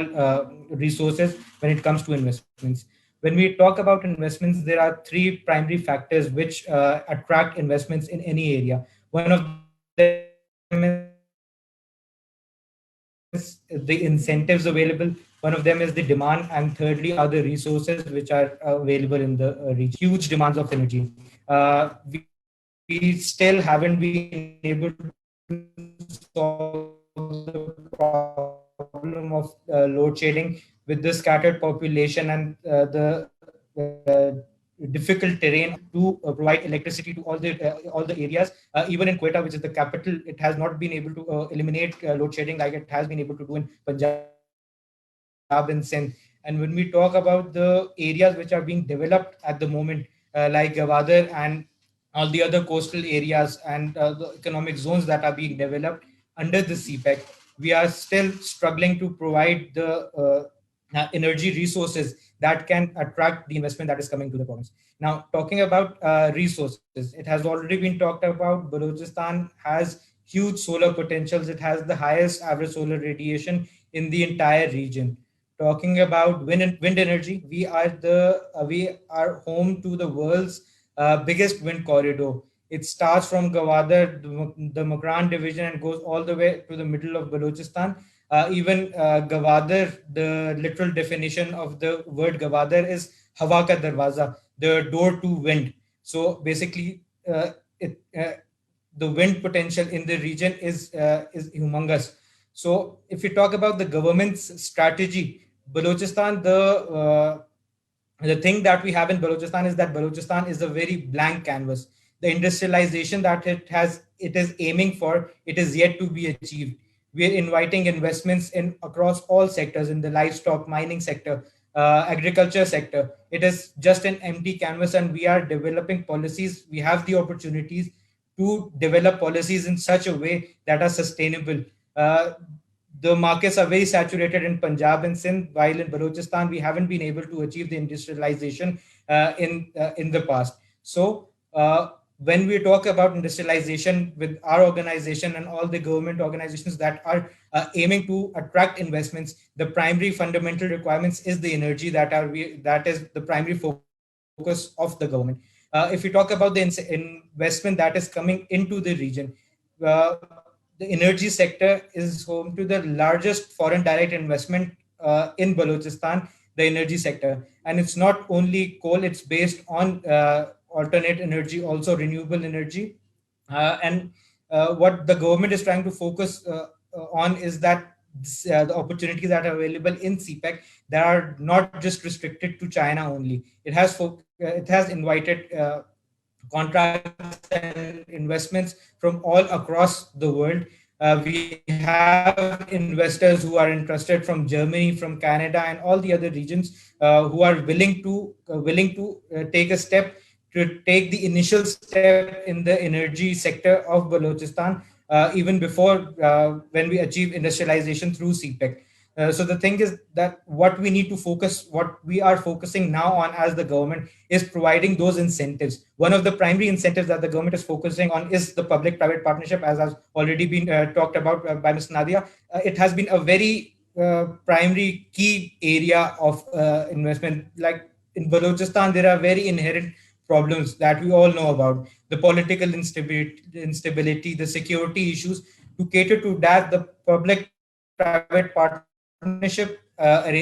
resources when it comes to investments. When we talk about investments, there are three primary factors which attract investments in any area. One of them is the incentives available, one of them is the demand, and thirdly are the resources which are available in the region. Huge demands of energy. We still haven't been able to solve the problem of load shedding with the scattered population and the difficult terrain of to provide electricity to all the areas. Even in Quetta, which is the capital, it has not been able to eliminate load shedding like it has been able to do in Punjab and Sindh. And when we talk about the areas which are being developed at the moment, like Gwadar and all the other coastal areas and the economic zones that are being developed under the CPEC, we are still struggling to provide the energy resources that can attract the investment that is coming to the province. Now, talking about resources, it has already been talked about. Balochistan has huge solar potentials. It has the highest average solar radiation in the entire region. Talking about wind energy, we are home to the world's biggest wind corridor. It starts from Gwadar, the Makran division, and goes all the way to the middle of Balochistan. Even Gwadar, the literal definition of the word Gwadar is Hawa ka darwaza, the door to wind. So basically, it the wind potential in the region is humongous. So if we talk about the government's strategy, Balochistan, the thing that we have in Balochistan is that Balochistan is a very blank canvas. The industrialization that it is aiming for, it is yet to be achieved. We are inviting investments in across all sectors, in the livestock, mining sector, agriculture sector. It is just an empty canvas, and we are developing policies. We have the opportunities to develop policies in such a way that are sustainable. Uh, the markets are very saturated in Punjab and Sindh, while in Balochistan we haven't been able to achieve the industrialization in the past. So when we talk about industrialization with our organization and all the government organizations that are aiming to attract investments, the primary fundamental requirements is the energy that is the primary focus of the government. If we talk about the investment that is coming into the region, the energy sector is home to the largest foreign direct investment in Balochistan, the energy sector. And it's not only coal, it's based on alternate energy, also renewable energy. And what the government is trying to focus on is that the opportunities that are available in CPEC that are not just restricted to China only. It has invited contracts and investments from all across the world. We have investors who are interested from Germany, from Canada, and all the other regions who are willing to take a step to take the initial step in the energy sector of Balochistan, even before when we achieve industrialization through CPEC. So the thing is that what we need to focus, what we are focusing now on as the government, is providing those incentives. One of the primary incentives that the government is focusing on is the public-private partnership, as has already been talked about by Ms. Nadia. It has been a very primary key area of investment. Like in Balochistan, there are very inherent problems that we all know about: the political instability, the security issues. To cater to that, the public-private partnership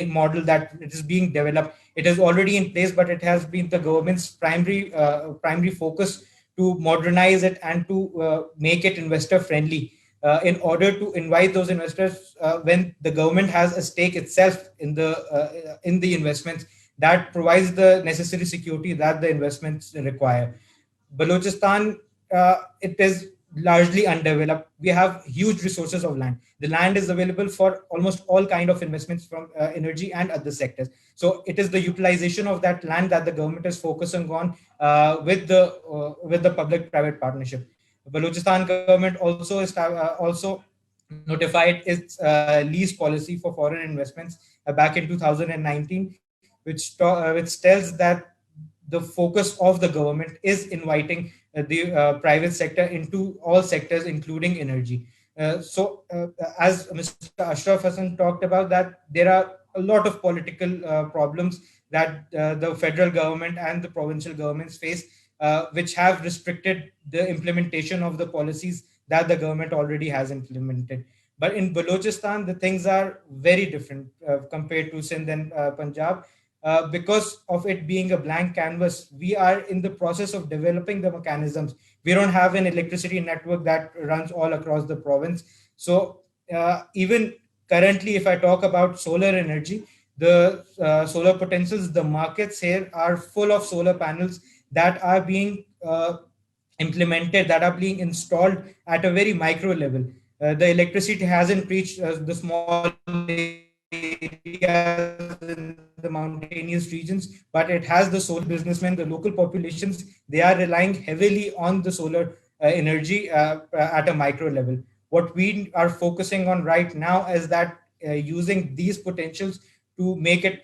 model that it is being developed, it is already in place, but it has been the government's primary focus to modernize it and to make it investor friendly, in order to invite those investors when the government has a stake itself in the investments, that provides the necessary security that the investments require. Balochistan, it is largely undeveloped. We have huge resources of land. The land is available for almost all kind of investments from energy and other sectors. So it is the utilization of that land that the government is focusing on with the public-private partnership. Balochistan government also notified its lease policy for foreign investments back in 2019, which tells that the focus of the government is inviting the private sector into all sectors, including energy. As Mr. Ashraf Hassan talked about, that there are a lot of political problems that the federal government and the provincial governments face, which have restricted the implementation of the policies that the government already has implemented. But in Balochistan, the things are very different compared to Sindh and Punjab. Because of it being a blank canvas, we are in the process of developing the mechanisms. We don't have an electricity network that runs all across the province. So even currently, if I talk about solar energy, the solar potentials, the markets here are full of solar panels that are being implemented, that are being installed at a very micro level. The electricity hasn't reached the small areas in the mountainous regions, but it has the solar businessmen, the local populations. They are relying heavily on the solar energy at a micro level. What we are focusing on right now is that using these potentials to make it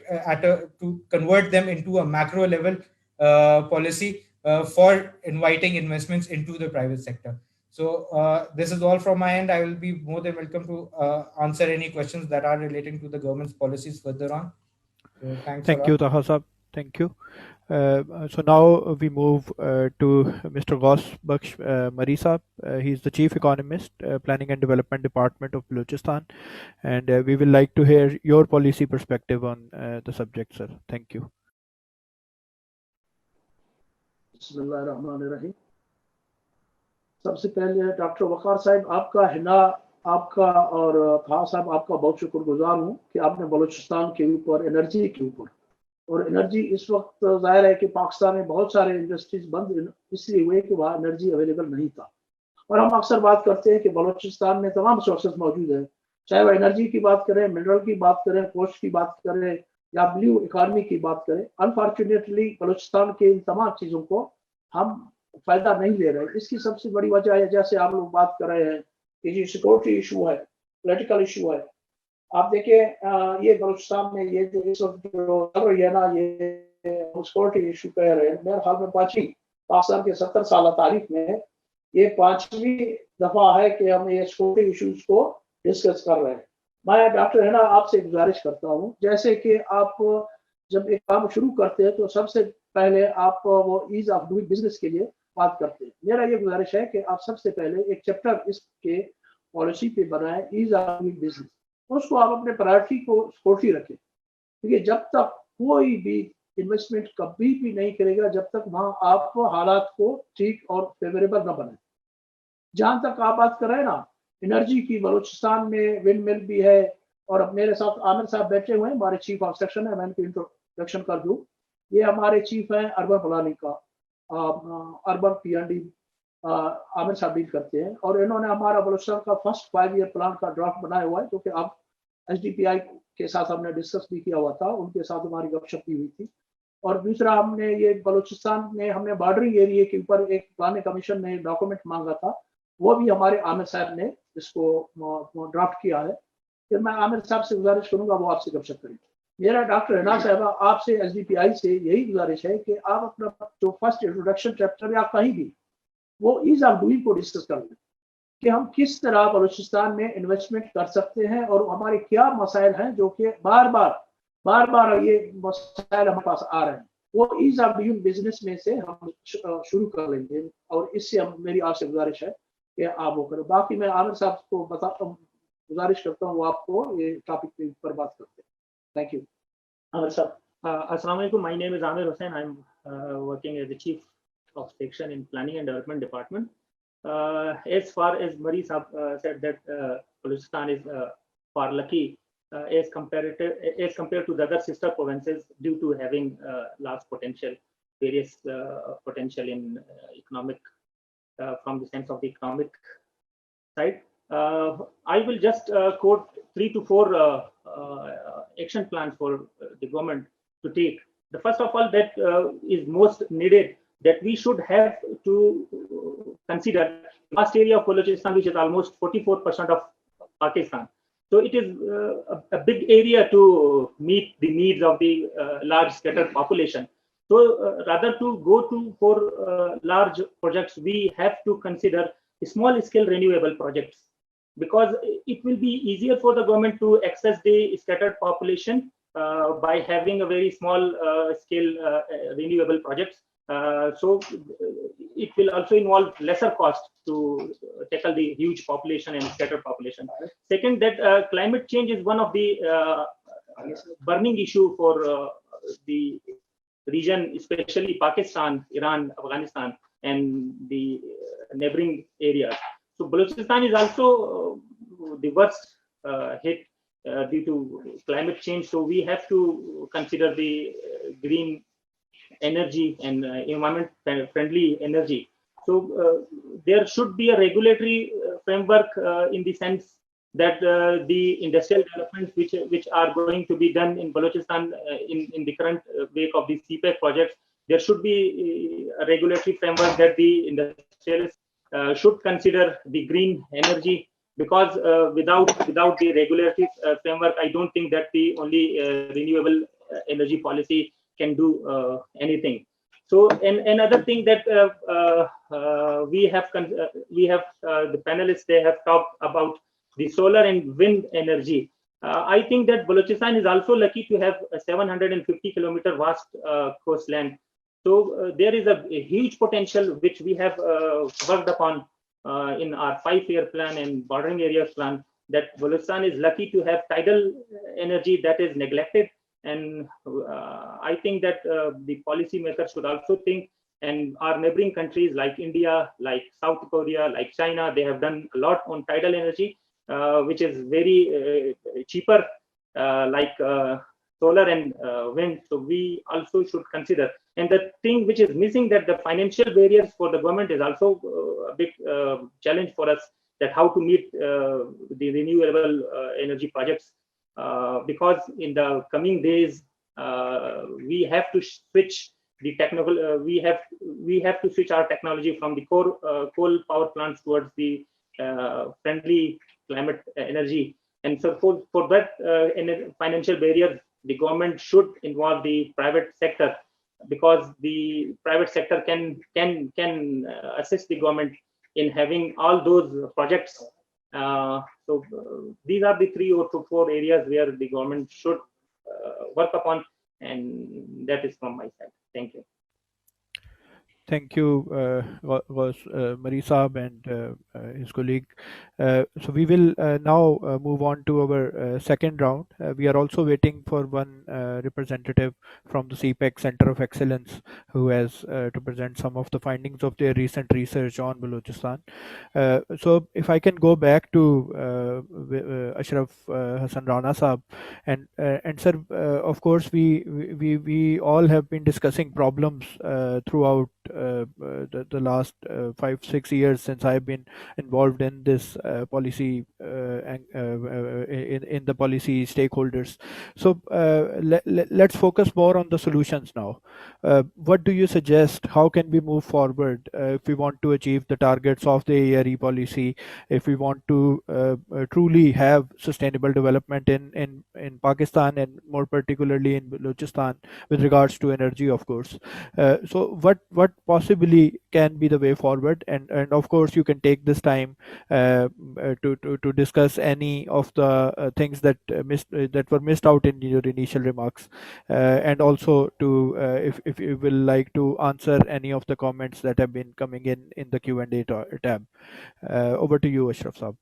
to convert them into a macro level policy for inviting investments into the private sector. So this is all from my end. I will be more than welcome to answer any questions that are relating to the government's policies further on. So thanks a Thank you, lot. Taha Sahab. Thank you. So now we move to Mr. Ghaus Baksh Mari Sahab. He's the Chief Economist, Planning and Development Department of Balochistan, and we will like to hear your policy perspective on the subject, sir. Thank you. बिस्मिल्लाहिर्रहमानिर्रहीम। सबसे पहले doctor वकार साहब आपका हिना आपका और खान साहब आपका बहुत शुक्रगुजार हूँ कि आपने बलूचिस्तान के ऊपर एनर्जी के ऊपर, और एनर्जी इस वक्त जाहिर है कि पाकिस्तान में बहुत सारे इंडस्ट्रीज बंद इसलिए हुए कि वहाँ एनर्जी अवेलेबल नहीं था। और हम अक्सर बात करते हैं कि बलूचिस्तान में तमाम सोर्सेज मौजूद है, चाहे वह एनर्जी की बात करें, मिनरल की बात करें, कोस्ट की बात करें या ब्लू इकॉनमी की बात करें। अनफॉर्चुनेटली बलूचिस्तान के इन तमाम चीज़ों को हम फायदा नहीं ले रहे। इसकी सबसे बड़ी वजह है, जैसे आप लोग बात कर रहे हैं कि ये सिक्योरिटी इशू है, पॉलिटिकल इशू है। आप देखिए ये बलूचिस्तान में ये जो चल रही है ना, ये सिक्योरिटी इशू कह रहे हैं, मेरे ख्याल में पाकिस्तान के 70 साल तारीख में ये 5वीं दफा है कि हम ये सिक्योरिटी इशूज को डिस्कस कर रहे हैं। मैं डॉक्टर है ना आपसे गुजारिश करता हूँ, जैसे कि आप जब एक काम शुरू करते हैं तो सबसे पहले आप वो ईज ऑफ डूइंग बिजनेस के लिए बात करते हैं। मेरा ये गुजारिश है कि आप सबसे पहले एक चैप्टर इसके पॉलिसी पे बनाएं, ईज ऑफ डूइंग बिजनेस। उसको आप अपने प्रायोरिटी को सिक्योरिटी रखें, क्योंकि जब तक कोई भी इन्वेस्टमेंट कभी भी नहीं करेगा जब तक वहाँ आप हालात को ठीक और फेवरेबल न बनाए। जहाँ तक आप बात कर रहे हैं ना एनर्जी की, बलूचिस्तान में विंड मिल भी है, और अब मेरे साथ आमिर साहब बैठे हुए हैं, हमारे चीफ ऑफ सेक्शन है, मैं इनको इंट्रोडक्शन कर दूँ। ये हमारे चीफ हैं अर्बन प्लानिंग का, अर्बन पीएनडी आमिर साहब डील करते हैं, और इन्होंने हमारा बलूचिस्तान का फर्स्ट 5 ईयर प्लान का ड्राफ्ट बनाया हुआ है, जो कि अब एसडीपीआई के साथ हमने डिस्कस भी किया हुआ था, उनके साथ हमारी गपशप भी हुई थी। और दूसरा हमने ये बलूचिस्तान में हमने बॉर्डरिंग एरिया के ऊपर एक प्लानिंग कमीशन ने डॉक्यूमेंट मांगा था, वो भी हमारे आमिर साहब ने इसको ड्राफ्ट किया है। फिर मैं आमिर साहब से गुजारिश करूंगा वो आपसे गपशप करें। मेरा डॉक्टर हिना साहबा आपसे SDPI से यही गुजारिश है कि आप अपना जो फर्स्ट इंट्रोडक्शन चैप्टर या कहीं भी वो ईज ऑफ डूइंग को डिस्कस कर लें कि हम किस तरह बलूचिस्तान में इन्वेस्टमेंट कर सकते हैं और हमारे क्या मसाइल हैं जो कि बार बार ये मसाइल हमारे पास आ रहे हैं, वो ईज ऑफ डूइंग बिजनेस में से हम शुरू कर लेंगे। और इससे मेरी आपसे गुजारिश है कि आप वो करें। बाकी मैं आमिर साहब को गुजारिश करता हूँ वो आपको ये टॉपिक के ऊपर बात करते हैं। थैंक यू आमिर साहब। Assalamu alaikum. My name is Amir Hussain. I'm working as the chief of section in Planning and Development Department. As far as Mari Saab said that Balochistan is far lucky as compared to the other sister provinces due to having large potential, various potential in economic from the sense of the economic side. I will just quote 3 to 4 action plans for the government to take. The first of all that is most needed, that we should have to consider vast area of Balochistan, which is almost 44% of Pakistan. So it is a big area to meet the needs of the large scattered population. So rather to go for large projects, we have to consider small scale renewable projects, because it will be easier for the government to access the scattered population by having a very small scale renewable projects. So it will also involve lesser cost to tackle the huge population and scattered population. Second, that climate change is one of the burning issue for the region, especially Pakistan, Iran, Afghanistan, and the neighboring areas. So Balochistan is also the worst hit due to climate change. So we have to consider the green energy and environment friendly energy. So there should be a regulatory framework in the sense that the industrial developments which are going to be done in Balochistan in the current wake of the CPEC projects, there should be a regulatory framework that the industrialists should consider the green energy, because without the regulatory framework, I don't think that the only renewable energy policy can do anything. So another thing that we have the panelists, they have talked about the solar and wind energy. I think that Balochistan is also lucky to have a 750-kilometer vast coastland. So there is a huge potential which we have worked upon in our 5-year plan and bordering areas plan, that Balochistan is lucky to have tidal energy that is neglected. And I think that the policymakers should also think, and our neighboring countries like India, like South Korea, like China, they have done a lot on tidal energy, which is very cheaper, like solar and wind. So we also should consider. And the thing which is missing, that the financial barriers for the government is also a big challenge for us, that how to meet the renewable energy projects, because in the coming days we have to switch the technical we have to switch our technology from the coal power plants towards the friendly climate energy. And so for that financial barrier, the government should involve the private sector, because the private sector can assist the government in having all those projects. So these are the 3 or 4 areas where the government should work upon, and that is from my side. Thank you. Thank you, Mari Saab and his colleague. So we will now move on to our second round. We are also waiting for one representative from the CPEC Center of Excellence, who has to present some of the findings of their recent research on Balochistan. So if I can go back to Ashraf Hassan Rana Saab, and sir, of course we all have been discussing problems throughout the last 5-6 years since I've been involved in this policy and in the policy stakeholders. So let's focus more on the solutions now. What do you suggest? How can we move forward if we want to achieve the targets of the ARE policy? If we want to truly have sustainable development in Pakistan and more particularly in Balochistan with regards to energy, of course. So what possibly can be the way forward? And of course, you can take this time to discuss any of the that were missed out in your initial remarks, and also to if you will like to answer any of the comments that have been coming in the Q&A tab. Over to you, Ashraf Saab.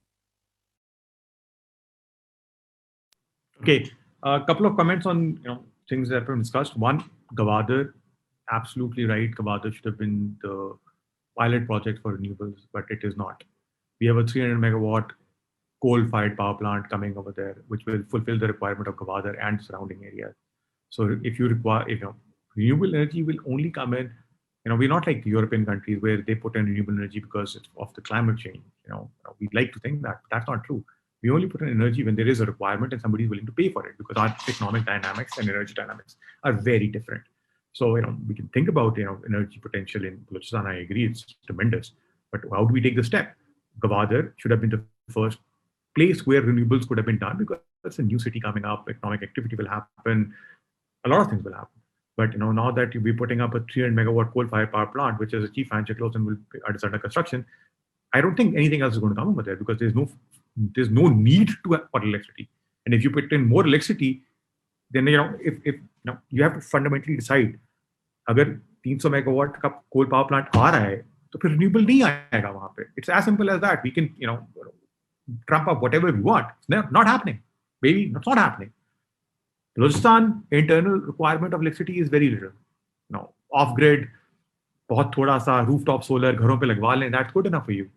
Okay, a couple of comments on things that have been discussed. One, Gwadar, absolutely right. Gwadar should have been the pilot project for renewables, but it is not. We have a 300 megawatt coal-fired power plant coming over there, which will fulfill the requirement of Gwadar and surrounding areas. So if you require, renewable energy will only come in, we're not like the European countries where they put in renewable energy because it's of the climate change. We'd like to think that, but that's not true. We only put in energy when there is a requirement and somebody is willing to pay for it, because our economic dynamics and energy dynamics are very different. So, we can think about, energy potential in Balochistan. I agree, it's tremendous. But how do we take the step? Gwadar should have been the first place where renewables could have been done, because that's a new city coming up, economic activity will happen, a lot of things will happen. But now that you'll be putting up a 300 megawatt coal-fired power plant, which is a chief financial close and is under construction, I don't think anything else is going to come over there, because there's no need for electricity. And if you put in more electricity, then if you have to fundamentally decide, अगर 300 megawatt का coal power plant आ रहा है तो फिर renewable नहीं आएगा वहां पे. It's as simple as that. We can trump up whatever we want. It's not happening. Maybe it's not happening. Balochistan internal requirement of electricity is very little. Off grid, बहुत थोड़ा सा rooftop solar घरों पे लगवा लें, that's good enough for you.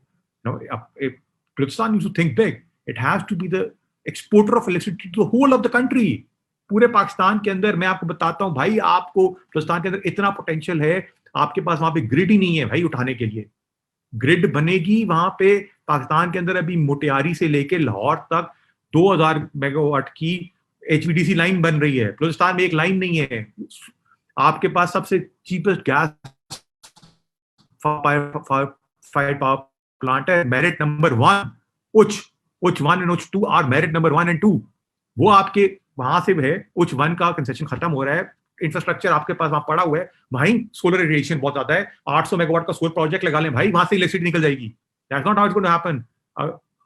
If Balochistan needs to think big, it has to be the exporter of electricity to the whole of the country. पूरे पाकिस्तान के अंदर मैं आपको बताता हूं भाई, आपको बलूचिस्तान के अंदर इतना पोटेंशियल है, आपके पास वहां पे ग्रिड ही नहीं है भाई उठाने के लिए. ग्रिड बनेगी वहां पे पाकिस्तान के अंदर. अभी मोटियारी से लेके लाहौर तक 2000 मेगावाट की HVDC लाइन बन रही है. बलूचिस्तान में एक लाइन नहीं है. आपके पास सबसे cheapest gas fired power plant है, मेरिट नंबर 1. उच 1 and उच 2 आर मेरिट नंबर 1 and 2. वो आपके वहां से है. उच 1 का कंसेशन खत्म हो रहा है, इंफ्रास्ट्रक्चर आपके पास वहां पड़ा हुआ है. वहीं सोलर रेडिएशन बहुत ज्यादा है. 800 मेगावाट का सोलर प्रोजेक्ट लगा लें भाई, वहां से इलेक्ट्रिसिटी निकल जाएगी. That's not how it's going to happen.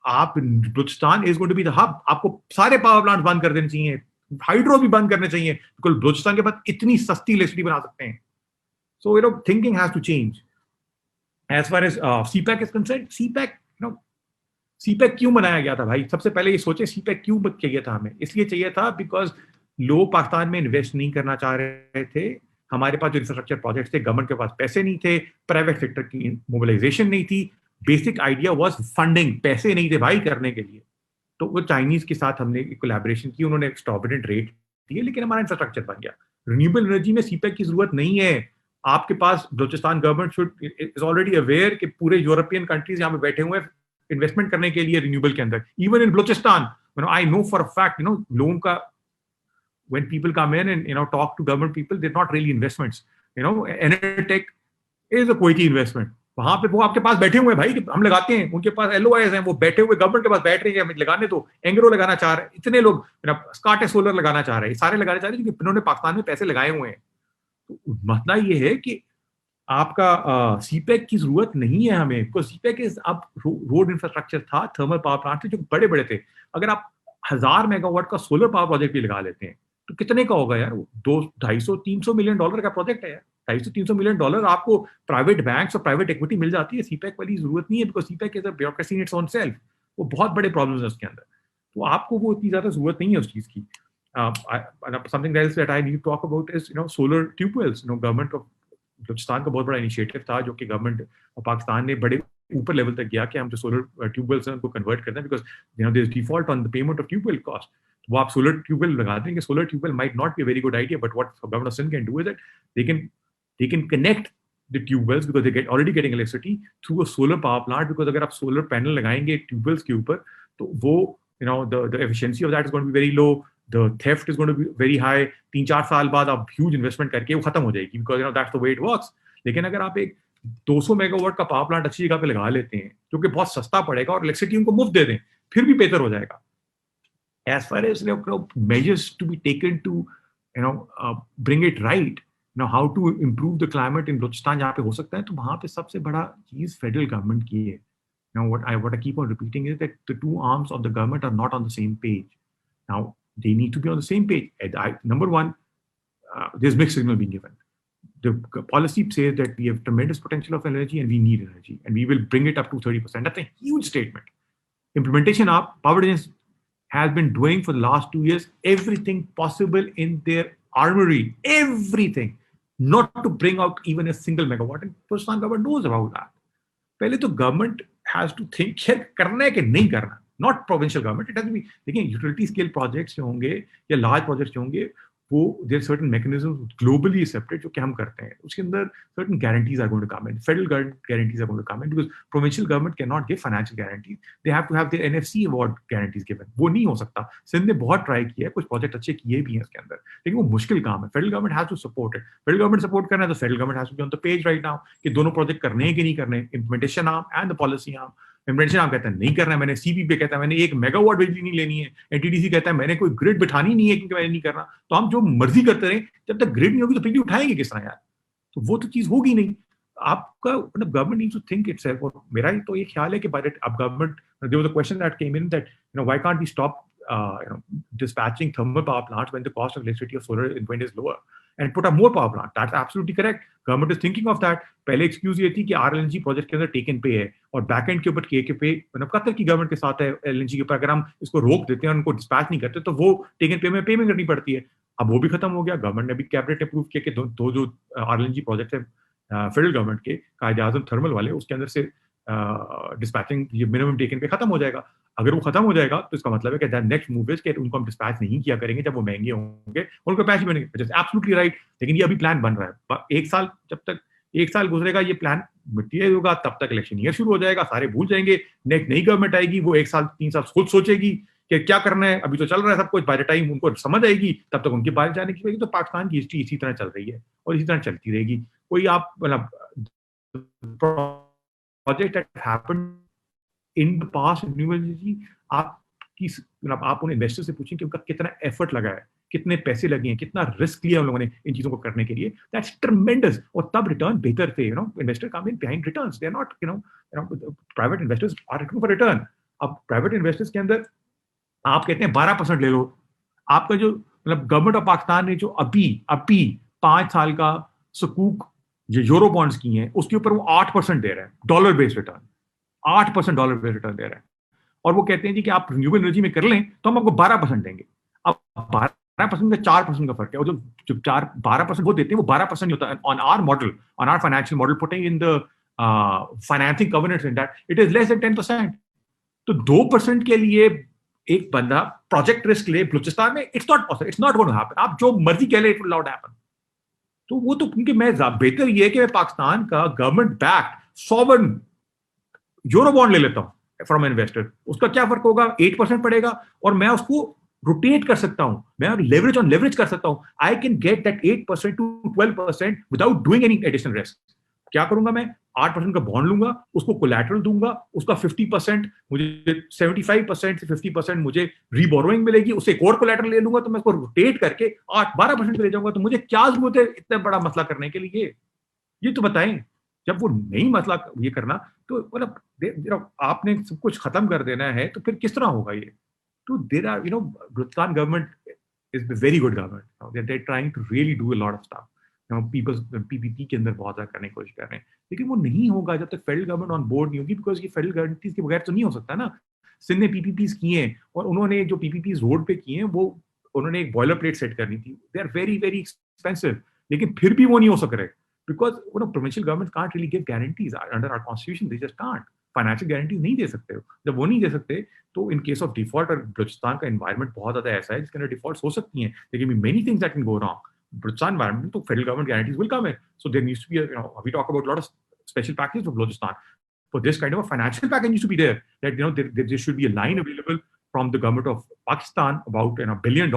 आप Balochistan is going to be the hub. आपको सारे पावर प्लांट बंद कर देने चाहिए, हाइड्रो भी बंद करने चाहिए, बिकॉज बलूचिस्तान के पास इतनी सस्ती इलेक्ट्रिसिटी बना सकते हैं. So thinking has to change. As far as CPEC is concerned, CPEC क्यों बनाया गया था भाई? सबसे पहले ये सोचे CPEC क्यों चाहिए था हमें. इसलिए चाहिए था बिकॉज लोग पाकिस्तान में इन्वेस्ट नहीं करना चाह रहे थे. हमारे पास जो इंफ्रास्ट्रक्चर प्रोजेक्ट्स थे, गवर्नमेंट के पास पैसे नहीं थे, प्राइवेट सेक्टर की मोबिलाइजेशन नहीं थी. Basic idea was funding. पैसे नहीं थे भाई करने के लिए. तो वो चाइनीज के साथ हमने कोलैबोरेशन की, उन्होंने एक्सटॉर्बिनेंट रेट दिए, लेकिन हमारा इंफ्रास्ट्रक्चर बन गया. रिन्यूएबल एनर्जी में CPEC की जरूरत नहीं है. आपके पास Balochistan government is already aware कि पूरे यूरोपियन कंट्रीज यहाँ पे बैठे हुए हैं इन्वेस्टमेंट करने के लिए रिन्यूएबल के अंदर. Even in Balochistan, I know for a fact, लोगों का when people come in and talk to government people, they're not really investments. Enertech is a Kuwaiti investment. वहां पे वो आपके पास बैठे हुए हैं भाई, हम लगाते हैं. उनके पास LOIs हैं, वो बैठे हुए गवर्नमेंट के पास बैठ रहे हैं, हमें लगाने तो. एंग्रो लगाना चाह रहे हैं, इतने लोग. स्काटे सोलर लगाना चाह रहे हैं, सारे लगाना चाह रहे हैं क्योंकि इन्होंने पाकिस्तान में पैसे लगाए हुए हैं. तो मसला ये है कि आपका CPEC की जरूरत नहीं है हमें, बिकॉज CPEC इज अब रोड इंफ्रास्ट्रक्चर था, थर्मल पावर प्लांट थे जो बड़े बड़े थे. अगर आप 1000 मेगावाट का सोलर पावर प्रोजेक्ट भी लगा लेते हैं तो कितने का होगा यार? वो $250-300 मिलियन का प्रोजेक्ट है यार. $250-300 मिलियन आपको प्राइवेट बैंक्स और प्राइवेट इक्विटी मिल जाती है. CPEC वाली जरूरत नहीं है, because CPEC is a bureaucracy in its own self. वो बहुत बड़े प्रॉब्लम्स है उसके अंदर, तो आपको वो इतनी ज्यादा जरूरत नहीं है उस चीज की. Something else that I need to talk about is solar tube wells. Government of Balochistan का बहुत बड़ा इनिशिएटिव था जो कि गवर्नमेंट ऑफ पाकिस्तान ने बड़े ऊपर लेवल तक गया कि हम जो सोलर ट्यूबवेल्स हैं उनको कन्वर्ट करते हैं, because there is default on the payment of tubewell cost. वो आप सोलर ट्यूबवेल लगा देंगे. Solar tubewell might not be a very good idea, but what government of Sindh can do is that they can connect the tube wells because they get already getting electricity through a solar power plant, because अगर आप solar panel लगाएंगे tube wells के ऊपर तो वो the efficiency of that is going to be very low, the theft is going to be very high. 3-4 साल बाद आप huge investment करके वो खत्म हो जाएगी, because that's the way it works. लेकिन अगर आप एक 200 मेगावाट का पावर प्लांट अच्छी जगह पे लगा लेते हैं जो कि बहुत सस्ता पड़ेगा और इलेक्ट्रिसिटी उनको मुफ्त दे दें, फिर भी बेहतर हो जाएगा. As far as measures to be taken to bring it right, how to improve the climate in Balochistan जहाँ पे हो सकता है, तो वहाँ पे सबसे बड़ा चीज फेडरल गवर्नमेंट की है. What I keep on repeating is that the two arms of the government are not on the same page. Now they need to be on the same page. Number one, there's mixed signal being given. The policy says that we have tremendous potential of energy and we need energy and we will bring it up to 30%. That's a huge statement. Implementation of power agency has been doing for the last 2 years everything possible in their armory, everything, not to bring out even a single megawatt. And Pakistan government knows about that. पहले तो government has to think करना है कि नहीं करना. Not provincial government. It has to be. देखिए utility scale projects जो होंगे या large projects जो होंगे, वो there are certain mechanisms globally accepted जो कि हम करते हैं. उसके अंदर certain guarantees are going to come in. Federal guarantees are going to come in because provincial government cannot give financial guarantees. They have to have their NFC award guarantees given. वो नहीं हो सकता. सिंध ने बहुत ट्राई किया है, कुछ project अच्छे किए भी हैं इसके अंदर, लेकिन वो मुश्किल काम है. Federal government has to support it. Federal government support करना है तो federal government has to be on the page right now कि दोनों प्रोजेक्ट करने हैं कि नहीं करने. Implementation arm and the policy arm. Implementation आप कहता है नहीं करना है, मैंने सीपी पे कहता है मैंने 1 मेगावाट बिजली नहीं लेनी है, एनटीडीसी कहता है मैंने कोई ग्रिड बिठानी नहीं है क्योंकि मैंने नहीं करना. तो हम जो मर्जी करते रहे, जब तक ग्रिड नहीं होगी तो बिजली उठाएंगे किस तरह यार? तो वो तो चीज होगी नहीं. आपका government needs to think itself. और मेरा तो ये ख्याल है कि बाय दैट अब government, there was a question that came in that why can't we stop dispatching thermal power plants when the cost of electricity of solar and wind is lower and put up more power plant. That's absolutely correct. Government is thinking of that. पहले excuse ये थी कि RLNG project के अंदर take and पे है और back and के ऊपर के पे कतर की गवर्नमेंट के साथ है LNG के ऊपर. अगर हम इसको रोक देते हैं और उनको डिस्पैच नहीं करते तो वो टेक एंड पे में पेमेंट करनी पड़ती है. अब वो भी खत्म हो गया. गवर्नमेंट ने भी कैबिनेट अप्रूव किया कि दो जो RLNG प्रोजेक्ट है फेडरल गवर्नमेंट के कायदे आजम थर्मल वाले, उसके अंदर से डिस्पैचिंग ये मिनिमम टेकन पे खत्म हो जाएगा. अगर वो खत्म हो जाएगा तो इसका मतलब है कि नेक्स्ट मूव इज कि उनको हम डिस्पैच नहीं किया करेंगे जब वो महंगे होंगे, उनको पैसे बनेंगे. Absolutely right. लेकिन ये अभी प्लान बन रहा है. जब तक 1 साल गुजरेगा ये प्लान मटीरियल होगा, तब तक इलेक्शन ईयर शुरू हो जाएगा, सारे भूल जाएंगे. नेक्स्ट नई गवर्नमेंट आएगी, वो 1 साल 3 साल खुद सोचेगी कि क्या करना है. अभी तो चल रहा है सब कुछ, बाय द टाइम उनको समझ आएगी तब तक उनके बाहर जाने की वजह. तो पाकिस्तान की हिस्ट्री इसी तरह चल रही है और इसी तरह चलती रहेगी. कोई आप मतलब project that happened in the past renewable energy, आप उन इन्वेस्टर से पूछें कि उनका कितना एफर्ट लगा है, कितने पैसे लगे हैं, कितना रिस्क लिया उन लोगों ने इन चीजों को करने के लिए. That's tremendous. और तब रिटर्न बेहतर थे. Investor come in behind returns. They are not private investors are looking for return. अब प्राइवेट इन्वेस्टर्स के अंदर आप कहते हैं 12% ले लो. आपका जो गवर्नमेंट ऑफ पाकिस्तान ने जो अभी 5 साल का सकूक जो यूरो बॉन्ड्स की हैं उसके ऊपर वो 8% दे रहा है dollar based return. 8% dollar based return दे रहा है. और वो कहते हैं जी कि आप रिन्यूएबल एनर्जी में कर लें तो हम आपको 12% देंगे. अब 12% का 4% का फर्क है. और जो 12% वो देते हैं वो 12% नहीं होता. On our model, on our financial model, putting in the financing covenants in that, it is less than 10%. तो 2% के लिए एक बंदा प्रोजेक्ट रिस्क ले बलूचिस्तान में, it's not possible. It's not going to happen. आप जो मर्जी कह ले, इट विल नॉट हैपन. तो वो तो क्योंकि मैं बेहतर ये है कि मैं पाकिस्तान का government backed sovereign euro bond ले लेता हूं फ्रॉम इन्वेस्टर. उसका क्या फर्क होगा? 8% पड़ेगा और मैं उसको रोटेट कर सकता हूं, मैं लेवरेज ऑन लेवरेज कर सकता हूं. I can get that 8% to 12% without doing any additional risk. क्या करूंगा मैं? 8% का बॉन्ड लूंगा, उसको कोलैटरल दूंगा, उसका 50% मुझे 75% से 50% मुझे रीबोरोइंग मिलेगी, उससे एक और कोलैटरल ले लूंगा, तो मैं उसको रोटेट करके 12% पे ले जाऊंगा. तो मुझे क्या जरूरत है इतना बड़ा मसला करने के लिए? ये तो बताएं. जब वो नहीं मसला ये करना तो मतलब आपने सब कुछ खत्म कर देना है तो फिर किस तरह होगा ये? तो there are Balochistan government is very good government. They are trying to really do a lot of stuff. PPP के अंदर बहुत ज्यादा करने की कोशिश कर रहे हैं, लेकिन वो नहीं होगा जब तक फेडरल गवर्नमेंट ऑन बोर्ड नहीं होगी. बिकॉज ये फेडरल गारंटीज के बगैर तो नहीं हो सकता ना. सिंध ने पीपीपीज किए हैं और उन्होंने जो पीपीपीज रोड पे किए हैं वो उन्होंने एक बॉयलर प्लेट सेट करनी थी. They are very very expensive, लेकिन फिर भी वो नहीं हो सक रहे because provincial government can't really give guarantees under our constitution. They just can't. Financial guarantees नहीं दे सकते. जब वो नहीं दे सकते तो इन केस ऑफ डिफॉल्ट, और बलूचिस्तान का एनवायरमेंट बहुत ज्यादा ऐसा है जिसके अंदर डिफॉल्ट हो सकती हैं, लेकिन many things that can go wrong. Balochistan environment, so federal government guarantees will come in. So there needs to be we talk about a lot of special packages for Balochistan. For this kind of a financial package needs to be there. That there should be a line available from the government of Pakistan about $1 billion,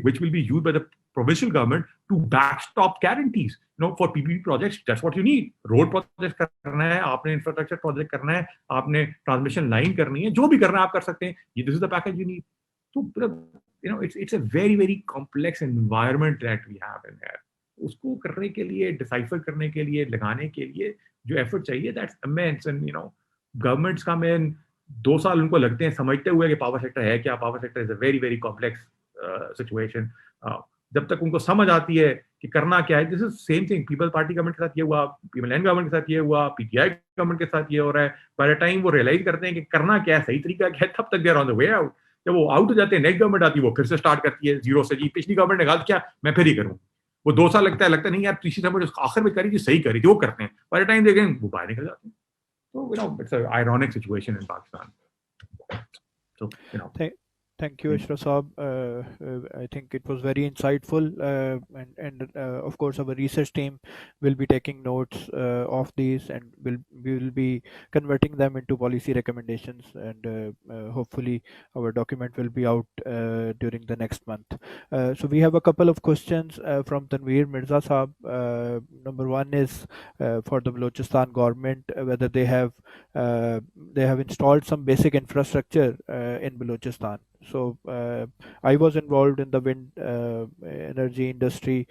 which will be used by the provincial government to backstop guarantees. For PPP projects, that's what you need. Road projects करना है, आपने infrastructure project करना है, आपने transmission line करनी है, जो भी करना है आप कर सकते हैं. This is the package you need. So it's a very very complex environment that we have in there. उसको करने के लिए, decipher करने के लिए, लगाने के लिए जो effort चाहिए, that's immense. And governments come in, 2 साल उनको लगते हैं समझते हुए कि पावर सेक्टर है क्या. Power sector is a very very complex situation. जब तक उनको समझ आती है कि करना क्या है, this is same thing. People party government के साथ ये हुआ, पीपल गवर्नमेंट के साथ ये हुआ, पीटीआई गवर्नमेंट के साथ ये हो रहा है. बाय द टाइम वो रियलाइज करते हैं कि करना क्या है, सही तरीका क्या है, तब तक they are on the way out. जब वो आउट हो जाते हैं, नेक्स्ट गवर्नमेंट आती है, वो फिर से स्टार्ट करती है जीरो से. जी पिछली गवर्नमेंट ने गलत किया, मैं फिर ही करूँ. वो 2 साल लगता है नहीं यार पिछली समझ आखिर में करी थी, सही करी थी, वो करते हैं. By the time they again वो बाहर निकल जाते हैं. So it's an ironic situation in Pakistan. So Thank you, Ashraf Saab. I think it was very insightful, and of course our research team will be taking notes of these, and we will be converting them into policy recommendations, and hopefully our document will be out during the next month. So we have a couple of questions from Tanveer Mirza Saab. Number one is for the Balochistan government, whether they have installed some basic infrastructure in Balochistan. So I was involved in the wind energy industry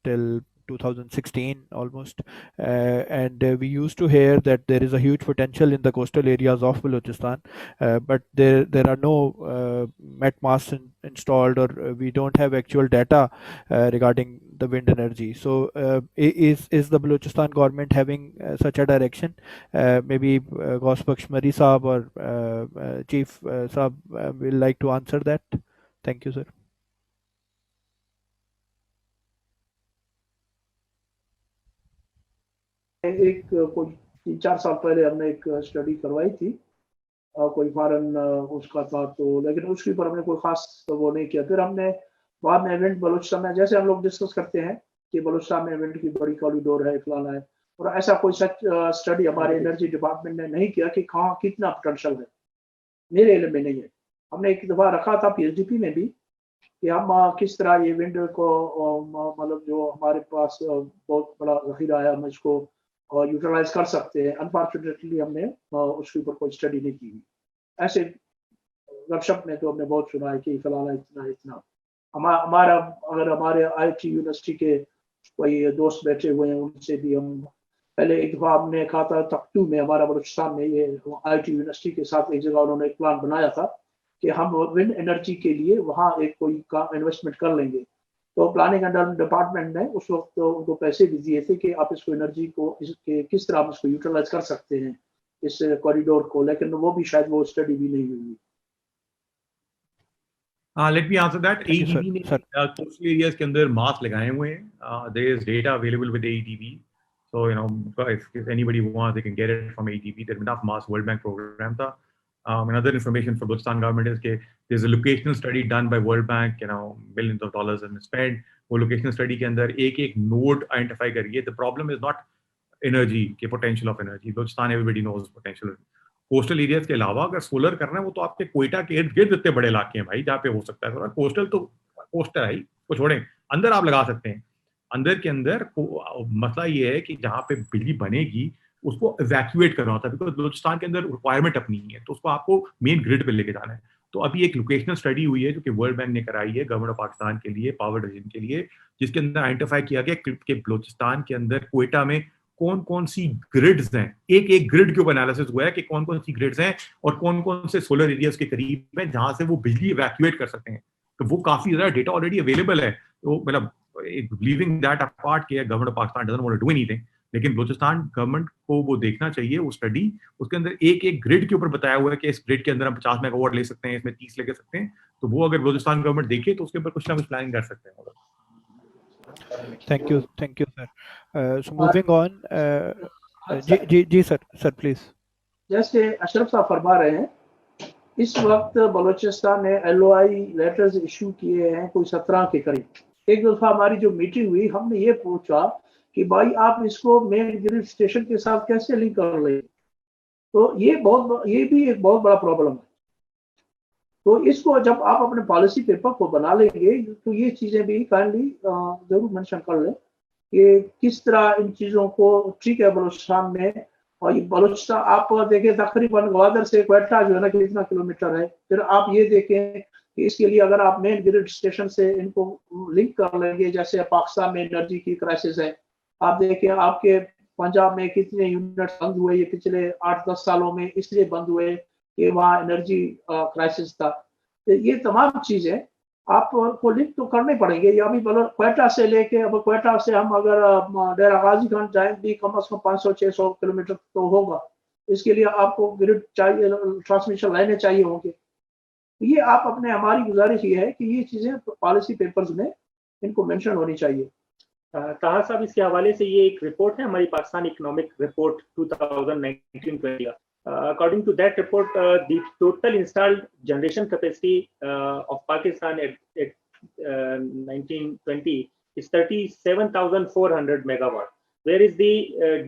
till 2016 almost, and we used to hear that there is a huge potential in the coastal areas of Balochistan, but there are no met masts installed, or we don't have actual data regarding the wind energy. So is the Balochistan government having such a direction? Maybe Ghaus Bakshmari Saab or Chief Saab will like to answer that. Thank you, sir. एक कोई 3-4 साल पहले हमने एक study करवाई थी, कोई foreign उसका था, तो लेकिन उसके ऊपर हमने कोई खास वो नहीं किया. फिर हमने बाद में विंड बलूचिस्तान में, जैसे हम लोग डिस्कस करते हैं कि बलूचिस्तान में विंड की बड़ी कॉरिडोर है, फलाना है, और ऐसा कोई सच स्टडी हमारे एनर्जी डिपार्टमेंट ने नहीं किया कि कहाँ कितना पोटेंशियल है. मेरे इल्म में नहीं है. हमने एक दफ़ा रखा था पीएचडीपी में भी कि हम किस तरह ये विंड को मतलब जो हमारे पास बहुत बड़ा ज़ख़ीरा है, हम इसको यूटिलाइज कर सकते हैं. अनफॉर्चुनेटली हमने उसके ऊपर कोई स्टडी नहीं की. ऐसे गपशप में तो हमने बहुत सुना है कि फलाना इतना. हमारा अगर हमारे आईटी यूनिवर्सिटी के कोई दोस्त बैठे हुए हैं, उनसे भी हम पहले एक दफ़ा हमने कहा था तख्तू में, हमारा बलूचिस्तान में ये आईटी यूनिवर्सिटी के साथ एक जगह उन्होंने एक प्लान बनाया था कि हम विंड एनर्जी के लिए वहाँ एक कोई काम इन्वेस्टमेंट कर लेंगे. तो प्लानिंग एंड डिपार्टमेंट ने उस वक्त उनको पैसे भी दिए थे कि आप इसको एनर्जी को किस तरह आप इसको यूटिलाइज कर सकते हैं इस कॉरिडोर को, लेकिन वो भी शायद वो स्टडी भी नहीं हुई. Let me answer that. AEDB ने coastal areas के अंदर मास लगाए हुए हैं. There is data available with AEDB. So if anybody wants, they can get it from AEDB. There's enough mass. World Bank program था. Another information for Balochistan government is that there's a locational study done by World Bank, millions of dollars have been spent. वो locational study के अंदर एक node identify करिए. The problem is not energy, के potential of energy. Balochistan, everybody knows potential. Coastal areas के अलावा अगर solar करना है, वो तो आपके कोयटा के इर्द गिर्द इतने बड़े इलाके हैं भाई, जहाँ पे हो सकता है. कोस्टल तो कोस्टल है, वो छोड़ें, अंदर आप लगा सकते हैं. अंदर के अंदर मसला ये है कि जहाँ पे बिजली बनेगी उसको इवैक्यूएट करना होता है, बिकॉज बलूचिस्तान के अंदर रिक्वायरमेंट अपनी है, तो उसको आपको मेन ग्रिड पे लेके जाना है. तो अभी एक लोकेशनल स्टडी हुई है जो कि वर्ल्ड बैंक ने कराई है गवर्नमेंट ऑफ पाकिस्तान के लिए, पावर डिवीजन के लिए, जिसके अंदर आइडेंटिफाई किया गया कि बलूचिस्तान के अंदर कोयटा में कौन कौन सी ग्रिड्स हैं. एक ग्रिड के ऊपर एनालिसिस हुआ है कि कौन कौन सी ग्रिड्स हैं और कौन कौन से सोलर एरियाज के करीब हैं जहां से वो बिजली इवैक्यूएट कर सकते हैं. तो वो काफी ज्यादा डेटा ऑलरेडी अवेलेबल है. तो मतलब लीविंग दैट अपार्ट कि government of Pakistan doesn't want to do anything, लेकिन बलूचिस्तान गवर्नमेंट को वो देखना चाहिए वो स्टडी. उसके अंदर एक ग्रिड के ऊपर बताया हुआ है कि इस ग्रिड के अंदर हम 50 मेगावाट ले सकते हैं, इसमें 30 ले सकते हैं. तो वो अगर बलूचिस्तान गवर्नमेंट देखे तो उसके ऊपर कुछ ना कुछ प्लानिंग कर सकते हैं. Thank you, sir. So moving on, जी सर प्लीज. जैसे अशरफ साहब फरमा रहे हैं, इस वक्त बलूचिस्तान ने LOI लेटर्स इशू किए हैं कोई 17 के करीब. एक दफा हमारी जो मीटिंग हुई, हमने ये पूछा कि भाई आप इसको मेन ग्रिड स्टेशन के साथ कैसे लिंक कर लेंगे, तो ये भी एक बहुत बड़ा प्रॉब्लम है। तो इसको जब आप अपने पॉलिसी पेपर को बना लेंगे तो ये चीजें भी काइंडली जरूर मेंशन कर लें कि किस तरह इन चीजों को, ठीक है बलूचिस्तान में, और ये बलूचिस्तान आप देखें तकरीबन ग्वादर से क्वेटा जो है ना कितना किलोमीटर है, फिर आप ये देखें कि इसके लिए अगर आप मेन ग्रिड स्टेशन से इनको लिंक कर लेंगे, जैसे पाकिस्तान में एनर्जी की क्राइसिस है, आप देखें आपके पंजाब में कितने यूनिट बंद हुए ये पिछले 8-10 सालों में, इसलिए बंद हुए कि वहाँ एनर्जी क्राइसिस था। तो ये तमाम चीजें आपको लिंक तो करने पड़ेंगे। या अभी क्वेटा से लेके, अब क्वेटा से हम अगर डेरा गाजी खान जाए भी कम से कम 500-600 किलोमीटर तो होगा, इसके लिए आपको ग्रिड चाहिए, ट्रांसमिशन लाइनें चाहिए होंगे। ये आप अपने, हमारी गुजारिश ये है कि ये चीजें पॉलिसी पेपर्स में इनको मेंशन होनी चाहिए। ताहा साहब, इसके हवाले से ये एक रिपोर्ट है हमारी पाकिस्तान इकोनॉमिक रिपोर्ट 2019-20 का। According to that report, the total installed generation capacity of Pakistan at 1920 is 37,400 megawatt, whereas the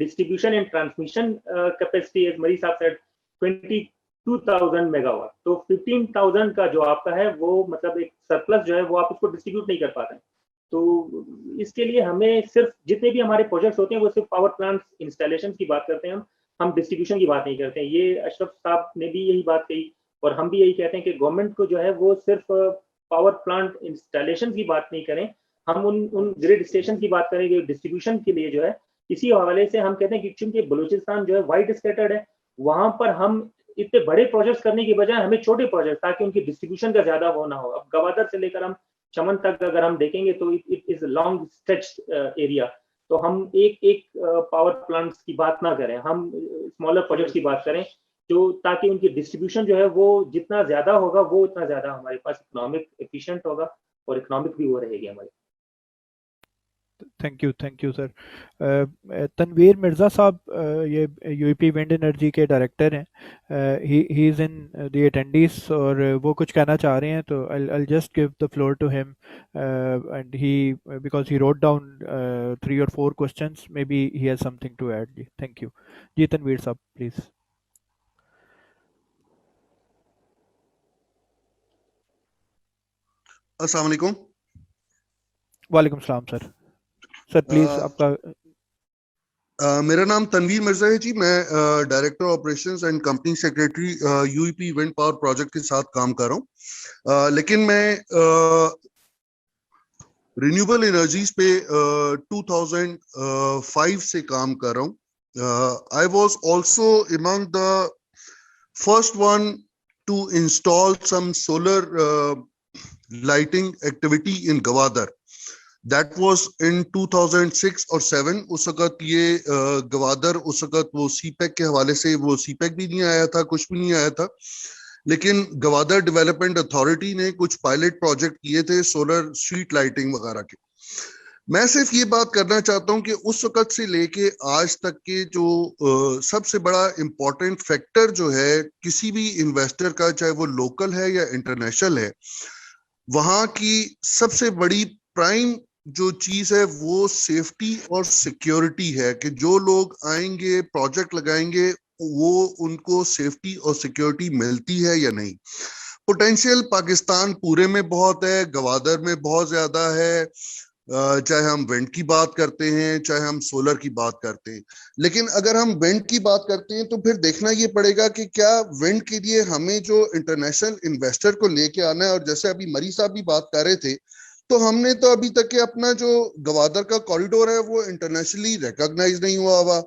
distribution and transmission capacity, as Mari Saab said, 22,000 megawatt. तो 15,000 का जो आपका है वो मतलब एक सरप्लस जो है वो आप उसको डिस्ट्रीब्यूट नहीं कर पाते हैं। तो इसके लिए हमें सिर्फ जितने भी हमारे प्रोजेक्ट्स होते हैं वो सिर्फ पावर प्लांट इंस्टॉलेशन की बात करते हैं, हम डिस्ट्रीब्यूशन की बात नहीं करते हैं। ये अशरफ साहब ने भी यही बात कही और हम भी यही कहते हैं कि गवर्नमेंट को जो है वो सिर्फ पावर प्लांट इंस्टॉलेशन की बात नहीं करें, हम उन ग्रिड स्टेशन की बात करें डिस्ट्रीब्यूशन के लिए जो है। इसी हवाले से हम कहते हैं कि चूंकि बलूचिस्तान जो है वाइड स्कैटर्ड है, वहां पर हम इतने बड़े प्रोजेक्ट्स करने की बजाय हमें छोटे प्रोजेक्ट, ताकि उनकी डिस्ट्रीब्यूशन का ज्यादा वो ना हो। अब गवादर से लेकर हम चमन तक अगर हम देखेंगे तो it is long stretch area, तो हम एक पावर प्लांट्स की बात ना करें, हम स्मॉलर प्रोजेक्ट्स की बात करें, जो ताकि उनकी डिस्ट्रीब्यूशन जो है वो जितना ज्यादा होगा वो उतना ज्यादा हमारे पास इकोनॉमिक एफिशिएंट होगा और इकोनॉमिक भी वो रहेगी हमारी। Thank you sir. Tanveer Mirza sahab ये यूपी विंड एनर्जी के डायरेक्टर हैं, he is in the attendees और वो कुछ कहना चाह रहे हैं, तो I'll just give the floor to him and he because he wrote down 3 or 4 questions, maybe he has something to add. Thank you जी। तनवीर साहब प्लीज़। अस्सलाम वालेकुम। वालेकुम सलाम सर प्लीज आपका। मेरा नाम तनवीर मिर्जा है जी, मैं director operations and company secretary UP wind power project के साथ काम कर रहा हूँ, लेकिन मैं रिन्यूएबल एनर्जीज पे 2005 से काम कर रहा हूँ। I was also among the first one to install some solar lighting activity in Gwadar. That was in 2006 और 7। उस वक्त ये गवादर, उस वक्त वो सीपैक के हवाले से, वो सीपैक भी नहीं आया था, कुछ भी नहीं आया था, लेकिन गवादर डेवलपमेंट अथॉरिटी ने कुछ पायलट प्रोजेक्ट किए थे सोलर स्ट्रीट लाइटिंग वगैरह के। मैं सिर्फ ये बात करना चाहता हूँ कि उस वक्त से लेके आज तक के जो सबसे बड़ा इम्पोर्टेंट फैक्टर जो है किसी भी इन्वेस्टर का, चाहे वो लोकल है या इंटरनेशनल है, वहां की सबसे बड़ी प्राइम जो चीज है वो सेफ्टी और सिक्योरिटी है, कि जो लोग आएंगे प्रोजेक्ट लगाएंगे वो उनको सेफ्टी और सिक्योरिटी मिलती है या नहीं। पोटेंशियल पाकिस्तान पूरे में बहुत है, गवादर में बहुत ज्यादा है, चाहे हम विंड की बात करते हैं चाहे हम सोलर की बात करते हैं। लेकिन अगर हम विंड की बात करते हैं तो फिर देखना ये पड़ेगा कि क्या विंड के लिए हमें जो इंटरनेशनल इन्वेस्टर को लेके आना है, और जैसे अभी मरी साहब भी बात कर रहे थे, तो हमने तो अभी तक के अपना जो गवादर का कॉरिडोर है वो इंटरनेशनली रिकॉग्नाइज नहीं हुआ।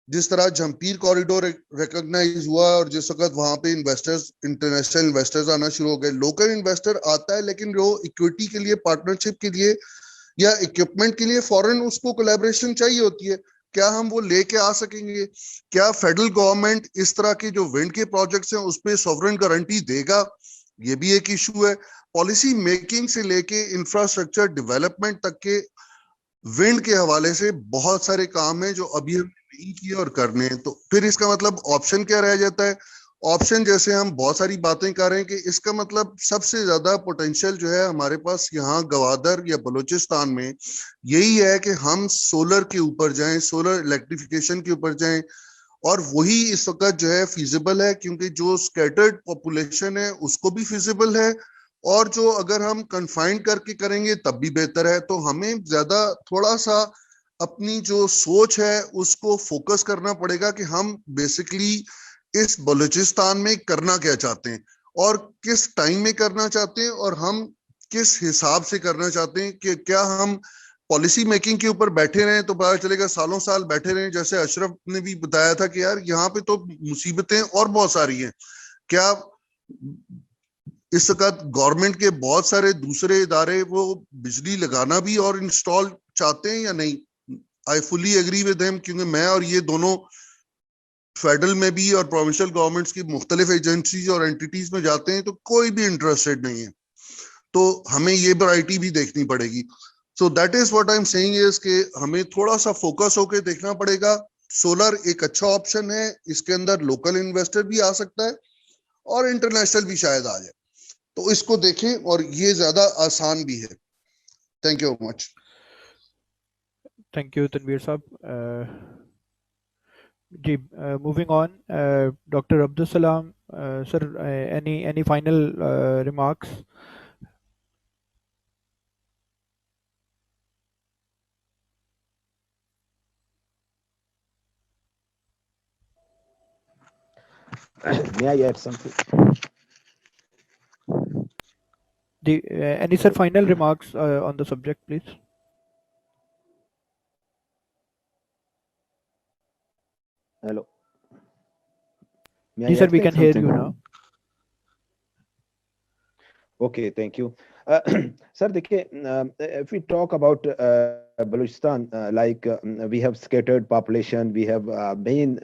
जिस तरह जमपीर कॉरिडोर रिकॉग्नाइज हुआ और जिस वक्त वहां पे इन्वेस्टर्स, इंटरनेशनल इन्वेस्टर्स आना शुरू हो गए, लोकल इन्वेस्टर आता है लेकिन जो इक्विटी के लिए, पार्टनरशिप के लिए या इक्विपमेंट के लिए फॉरेन उसको कोलैबोरेशन चाहिए होती है, क्या हम वो लेके आ सकेंगे? क्या फेडरल गवर्नमेंट इस तरह के जो विंड के प्रोजेक्ट्स हैं उस पर सॉवरेन गारंटी देगा? ये भी एक इशू है। पॉलिसी मेकिंग से लेके इंफ्रास्ट्रक्चर डेवलपमेंट तक के विंड के हवाले से बहुत सारे काम हैं जो अभी हमने नहीं किए और करने हैं। तो फिर इसका मतलब ऑप्शन क्या रह जाता है? آپشن جیسے ہم بہت ساری باتیں کر رہے ہیں کہ اس کا مطلب سب سے زیادہ پوٹینشیل جو ہے ہمارے پاس یہاں گوادر یا بلوچستان میں یہی ہے کہ ہم سولر کے اوپر جائیں, سولر الیکٹریفیکیشن کے اوپر جائیں, اور وہی اس وقت جو ہے فیزیبل ہے, کیونکہ جو اسکیٹرڈ پاپولیشن ہے اس کو بھی فیزیبل ہے, اور جو اگر ہم کنفائنڈ کر کے کریں گے تب بھی بہتر ہے. تو ہمیں زیادہ تھوڑا سا اپنی جو سوچ ہے اس کو فوکس کرنا پڑے گا کہ ہم بیسکلی اس بلوچستان میں کرنا کیا چاہتے ہیں اور کس ٹائم میں کرنا چاہتے ہیں, اور ہم کس حساب سے کرنا چاہتے ہیں. کہ کیا ہم پالیسی میکنگ کے اوپر بیٹھے رہیں تو پتا چلے گا سالوں سال بیٹھے رہیں, جیسے اشرف نے بھی بتایا تھا کہ یار یہاں پہ تو مصیبتیں اور بہت ساری ہیں. کیا اس وقت گورنمنٹ کے بہت سارے دوسرے ادارے وہ بجلی لگانا بھی اور انسٹال چاہتے ہیں یا نہیں؟ آئی فلی ایگری ود دیم, کیونکہ میں اور یہ دونوں فیڈرل میں بھی اور پروونشل گورنمنٹس کی مختلف ایجنسیز اور اینٹیز میں جاتے ہیں تو کوئی بھی انٹرسٹڈ نہیں ہے. تو ہمیں یہ ورائٹی بھی دیکھنی پڑے گی. So that is what I am seeing is کہ ہمیں تھوڑا سا فوکس ہو کے دیکھنا پڑے گا. سولر ایک اچھا آپشن ہے, اس کے اندر لوکل انویسٹر بھی آ سکتا ہے اور انٹرنیشنل بھی شاید آ جائے, تو اس کو دیکھیں, اور یہ زیادہ آسان بھی ہے. Thank you much. Thank you Tanveer صاحب. جی, موونگ آن, ڈاکٹر عبد السلام سر, any final remarks? May I add something? Any sir final remarks on the subject, please? Hello. May Ji I sir, add we can hear something? you now. Okay, thank you. Sir, देखिए, if we talk about Balochistan, like we have scattered population, we have main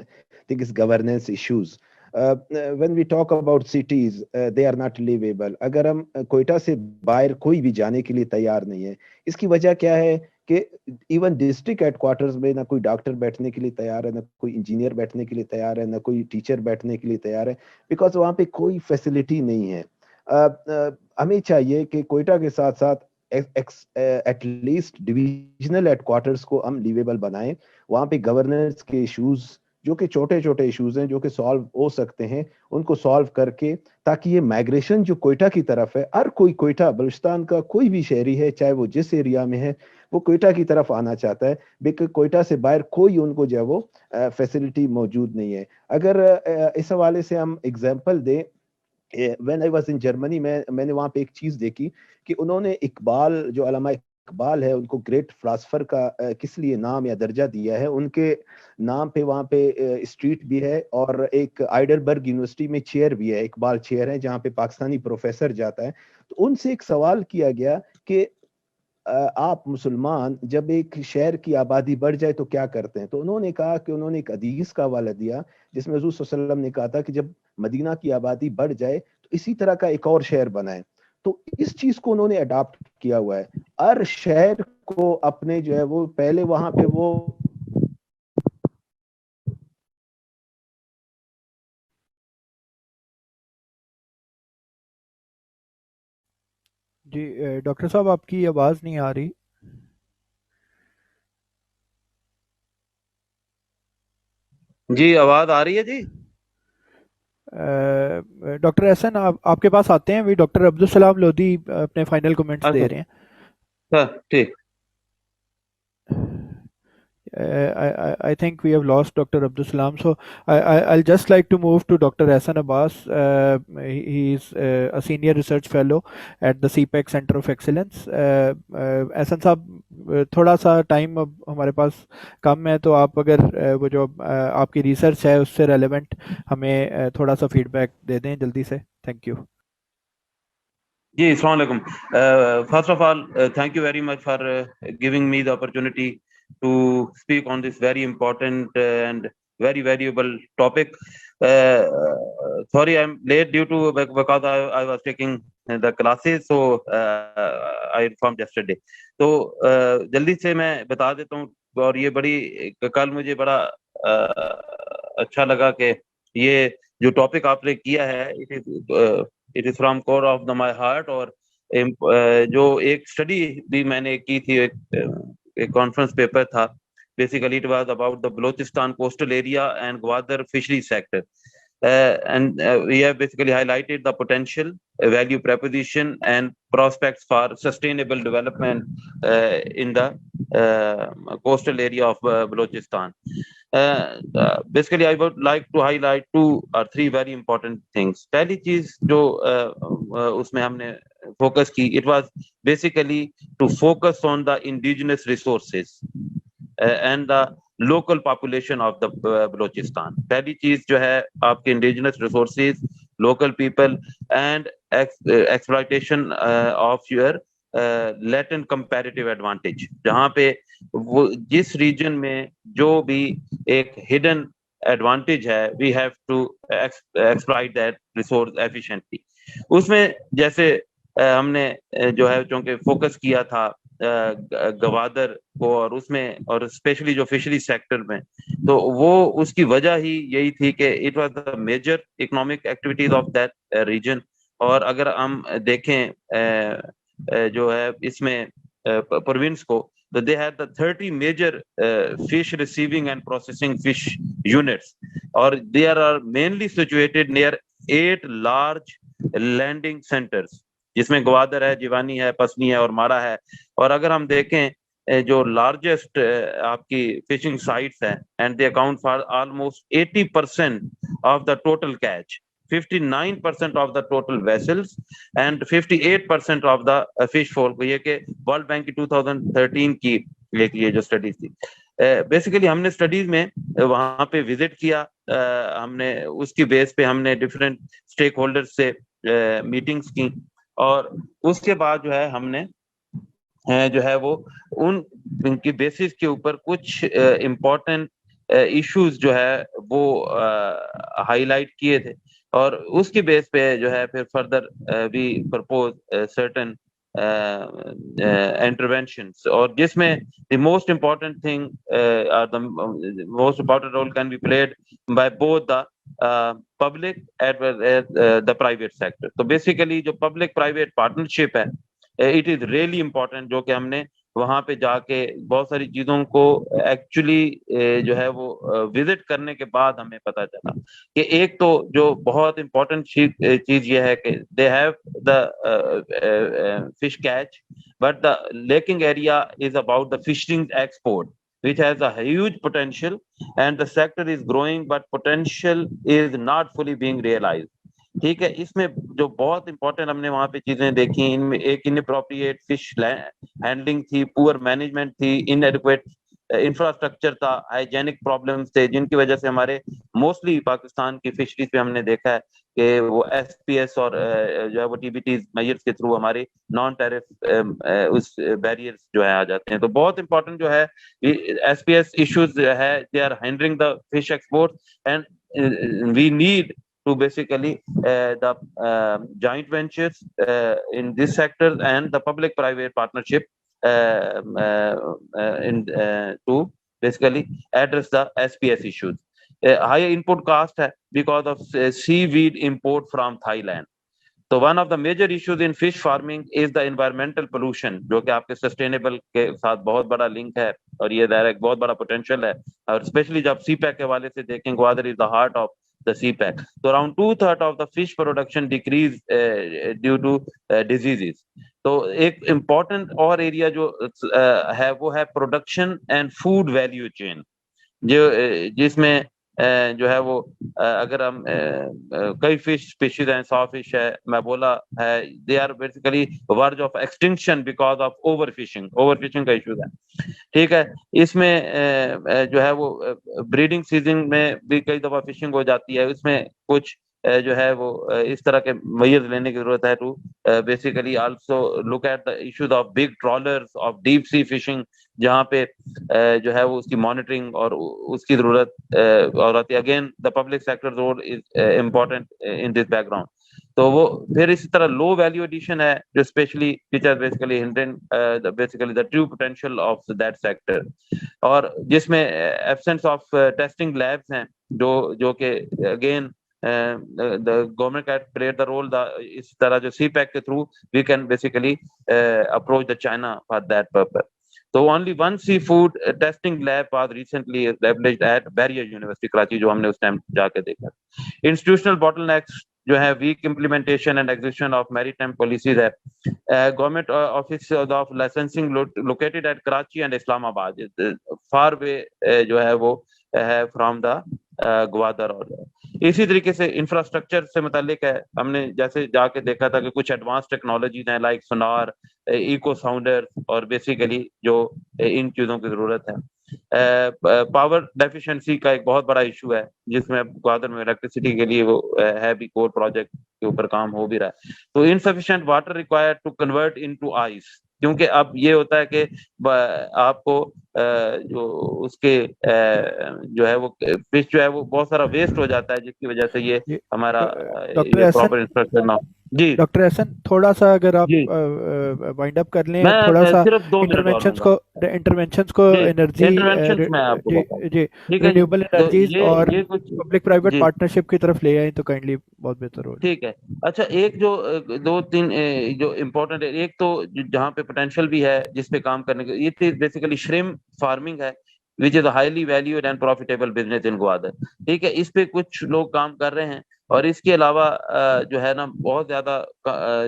thing is governance issues. When we talk about cities, they are not livable. اگر ہم کوئٹہ سے باہر کوئی بھی جانے کے لیے تیار نہیں ہے, اس کی وجہ کیا ہے کہ ایون ڈسٹرکٹ ہیڈ کوارٹرز میں نہ کوئی ڈاکٹر بیٹھنے کے لیے تیار ہے, نہ کوئی انجینئر بیٹھنے کے لیے تیار ہے, نہ کوئی ٹیچر بیٹھنے کے لیے تیار ہے, بیکاز وہاں پہ کوئی فیسلٹی نہیں ہے. ہمیں چاہیے کہ کوئٹہ کے ساتھ ساتھ ایٹ لیسٹ ڈویژنل ہیڈ کوارٹرز کو ہم لیویبل بنائیں. وہاں پہ گورننس کے ایشوز جو کہ چھوٹے چھوٹے ایشوز ہیں جو کہ سالو ہو سکتے ہیں, ان کو سالو کر کے, تاکہ یہ مائگریشن جو کوئٹہ کی طرف ہے, ہر کوئی کوئٹہ بلوچستان کا کوئی بھی شہری ہے چاہے وہ جس ایریا میں ہے, وہ کوئٹہ کی طرف آنا چاہتا ہے, بیکاز کوئٹہ سے باہر کوئی ان کو جو ہے وہ فیسلٹی موجود نہیں ہے. اگر اس حوالے سے ہم اگزامپل دیں, when I was in Germany, میں نے وہاں پہ ایک چیز دیکھی کہ انہوں نے اقبال, جو علامہ اقبال ہے, ان کو گریٹ فلاسفر کا کس لیے نام یا درجہ دیا ہے, ان کے نام پہ وہاں پہ اسٹریٹ بھی ہے, اور ایک آئیڈلبرگ یونیورسٹی میں چیئر بھی ہے, اقبال چیئر ہے, جہاں پہ پاکستانی پروفیسر جاتا ہے. تو ان سے ایک سوال کیا گیا کہ آپ مسلمان جب ایک شہر کی آبادی بڑھ جائے تو کیا کرتے ہیں؟ تو انہوں نے کہا کہ انہوں نے ایک حدیث کا حوالہ دیا جس میں حضور صلی اللہ علیہ وسلم نے کہا تھا کہ جب مدینہ کی آبادی بڑھ جائے تو اسی طرح کا ایک اور شہر بنائیں. تو اس چیز کو انہوں نے اڈاپٹ کیا ہوا ہے. ہر شہر کو اپنے جو ہے وہ پہلے وہاں پہ وہ جی ڈاکٹر صاحب, آپ کی آواز نہیں آ رہی. جی آواز آ رہی ہے جی. ڈاکٹر احسن, آپ کے پاس آتے ہیں, بھی ڈاکٹر عبد السلام لودھی اپنے فائنل کمنٹس دے رہے ہیں. ہاں ٹھیک. I think we have lost Dr. Abdul Salaam. So I'll just like to move to Dr. Hassan Abbas. He is a senior research fellow at the CPEC Center of Excellence. Hassan صاحب, تھوڑا سا time اب ہمارے پاس کم ہے, تو آپ اگر وہ جو آپ کی ریسرچ ہے اس سے ریلیونٹ ہمیں تھوڑا سا فیڈ بیک دے دیں جلدی سے. Thank you. جی السلام علیکم. First of all, thank you very much for giving me the opportunity to speak on this very important and very valuable topic. Sorry, I'm late due to because I was taking the classes, so I informed yesterday. تو جلدی سے میں بتا دیتا ہوں, اور یہ بڑی کل مجھے بڑا اچھا لگا کہ یہ جو ٹاپک آپ نے کیا ہے it is from core of the my heart. اور جو ایک اسٹڈی بھی میں نے کی تھی, ایک کانفرنس پیپر تھا, basically it was about the Balochistan coastal area and Gwadar fishery sector. And we have basically highlighted the potential, value proposition and prospects for sustainable development in the coastal area of Balochistan. Basically I would like to highlight 2 or 3 very important things. پہلی چیز جو اس میں ہم نے focus کی, it was basically to focus on the indigenous resources and the local population of the Balochistan. پہلی چیز جو ہے آپ کے indigenous resources, local people and exploitation of your latent comparative advantage. جہاں پہ وہ جس ریجن میں جو بھی ایک hidden advantage ہے, we have to exploit that resource efficiently. اس میں جیسے ہم نے جو ہے چونکہ فوکس کیا تھا گوادر کو, اور اس میں اور اسپیشلی جو فشری سیکٹر میں, تو وہ اس کی وجہ ہی یہی تھی کہ it was the major economic activities of that region. اور اگر ہم دیکھیں جو ہے اس میں پروونس کو, تو they had the 30 major fish receiving and processing fish units, or they are mainly situated near 8 large landing centers, جس میں گوادر ہے, جیوانی ہے, پسنی ہے اور مارا ہے. اور اگر ہم دیکھیں جو لارجسٹ آپ کی فشنگ سائٹس ہیں, and they account for almost 80% of the total catch, 59% of the total vessels and 58% of the fish fall. یہ کہ ورلڈ بینک کی 2013 کی ایک یہ جو اسٹڈیز تھی. بیسیکلی ہم نے اسٹڈیز میں وہاں پہ وزٹ کیا, ہم نے اس کی بیس پہ ہم نے ڈفرینٹ اسٹیک ہولڈر سے میٹنگس کی, اور اس کے بعد جو ہے ہم نے جو ہے وہ ان کی بیسس کے اوپر کچھ امپورٹنٹ ایشوز جو ہے وہ ہائی لائٹ کیے تھے, اور اس کی بیس پہ جو ہے پھر further we propose certain interventions, اور جس میں the most important thing or the most important role can be played by both the public as well as the private sector. تو basically جو public private partnership ہے, it is really important, جو کہ ہم نے وہاں پہ جا کے بہت ساری چیزوں کو ایکچولی جو ہے وہ وزٹ کرنے کے بعد ہمیں پتہ چلا کہ ایک تو جو بہت امپورٹنٹ چیز یہ ہے کہ they have the fish catch, but the laking area is about the fishing export, which has a huge potential, and the sector is growing but potential is not fully being realized. ٹھیک ہے, اس میں جو بہت important ہم نے وہاں پہ چیزیں دیکھی, ان میں ایک انپروپریٹ فش ہینڈلنگ تھی, پور مینجمنٹ تھی, انیڈیکویٹ انفراسٹرکچر تھا, ہائیجینک پرابلمس تھے, جن کی وجہ سے ہمارے موسٹلی پاکستان کی فشریز پہ ہم نے دیکھا ہے کہ وہ ایس پی ایس اور جو ہے وہ ٹی بی ٹیز میئرس کے تھرو ہمارے نان ٹیرف اس بیریئرس جو ہے آ جاتے ہیں. تو بہت امپورٹنٹ جو ہے ایس پی ایس ایشوز جو ہے, they are handling the fish export, and we need to basically the joint ventures in this sector and the public private partnership to basically address the SPS issues. Higher input cost hai because of seaweed import from Thailand. تو one of the major issues in fish farming is the environmental pollution, جو کہ آپ کے sustainable کے ساتھ بہت بڑا link ہے, اور یہ ڈائریکٹ بہت بڑا پوٹینشیل ہے. اور اسپیشلی جب سی پیک کے حوالے سے دیکھیں, Gwadar is the heart of the CPAC. So around 2/3 of the fish production decrease due to diseases. تو ایک important اور area جو ہے وہ ہے production and food value chain, جو جس میں جو ہے وہ اگر ہم کئی فش اسپیشیز ہیں, 100 فش ہے, میں بولا ہے, they are basically verge of extinction because of overfishing کا ایشو ہے. ٹھیک ہے, اس میں جو ہے وہ بریڈنگ سیزن میں بھی کئی دفعہ فشنگ ہو جاتی ہے, اس میں کچھ جو ہے وہ اس طرح کے میئرز لینے کی ضرورت ہے to basically also look at the issues of big trawlers of deep sea fishing, جہاں پہ جو ہے وہ اس کی مانیٹرنگ اور اس کی ضرورت اور آتی ہے. Again the public sector role is important in this background. تو وہ پھر اسی طرح لو ویلیو ایڈیشن ہے, جو especially which are basically hindering basically the true potential of that sector, اور جس میں ایبسنس آف ٹیسٹنگ لیبس ہیں, جو کہ again the government can play the role. Is तरह जो CPEC के through we can basically approach the China for that purpose. So only one seafood testing lab was recently established at Barrier University Karachi, जो हमने उस time जाके देखा. Institutional bottlenecks जो है weak implementation and execution of maritime policies है. Government office of licensing located at Karachi and Islamabad, far away जो है वो है from the Gwadar. और इसी तरीके से इंफ्रास्ट्रक्चर से मुतालिक है, हमने जैसे जाके देखा था कि कुछ एडवांस टेक्नोलॉजीज हैं लाइक सोनार, इको साउंडर, और बेसिकली जो इन चीजों की जरूरत है. पावर डेफिशिएंसी का एक बहुत बड़ा इशू है, जिसमें ग्वादर में इलेक्ट्रिसिटी के लिए वो है भी कोर प्रोजेक्ट के ऊपर काम हो भी रहा है. तो insufficient water required to convert into ice, क्योंकि अब ये होता है कि आपको जो उसके जो है वो फिश जो है वो बहुत सारा वेस्ट हो जाता है, जिसकी वजह से ये हमारा प्रॉपर इंफ्रास्ट्रक्चर ना. जी डॉक्टर एहसन, थोड़ा सा अगर आप वाइंड अप कर लें, थोड़ा सा इंटरवेंशंस को एनर्जी रिन्यूएबल एनर्जीज और पब्लिक प्राइवेट पार्टनरशिप की तरफ ले आए तो काइंडली बहुत बेहतर हो. ठीक है. अच्छा, एक जो दो तीन जो इम्पोर्टेंट है, एक तो जहाँ पे पोटेंशियल भी है जिस पे काम करने के, ये बेसिकली श्रिम्प फार्मिंग है, which is highly valued and profitable business in Gwadar. ठीक है, इस पे कुछ लोग काम कर रहे हैं, और इसके अलावा जो है ना बहुत ज्यादा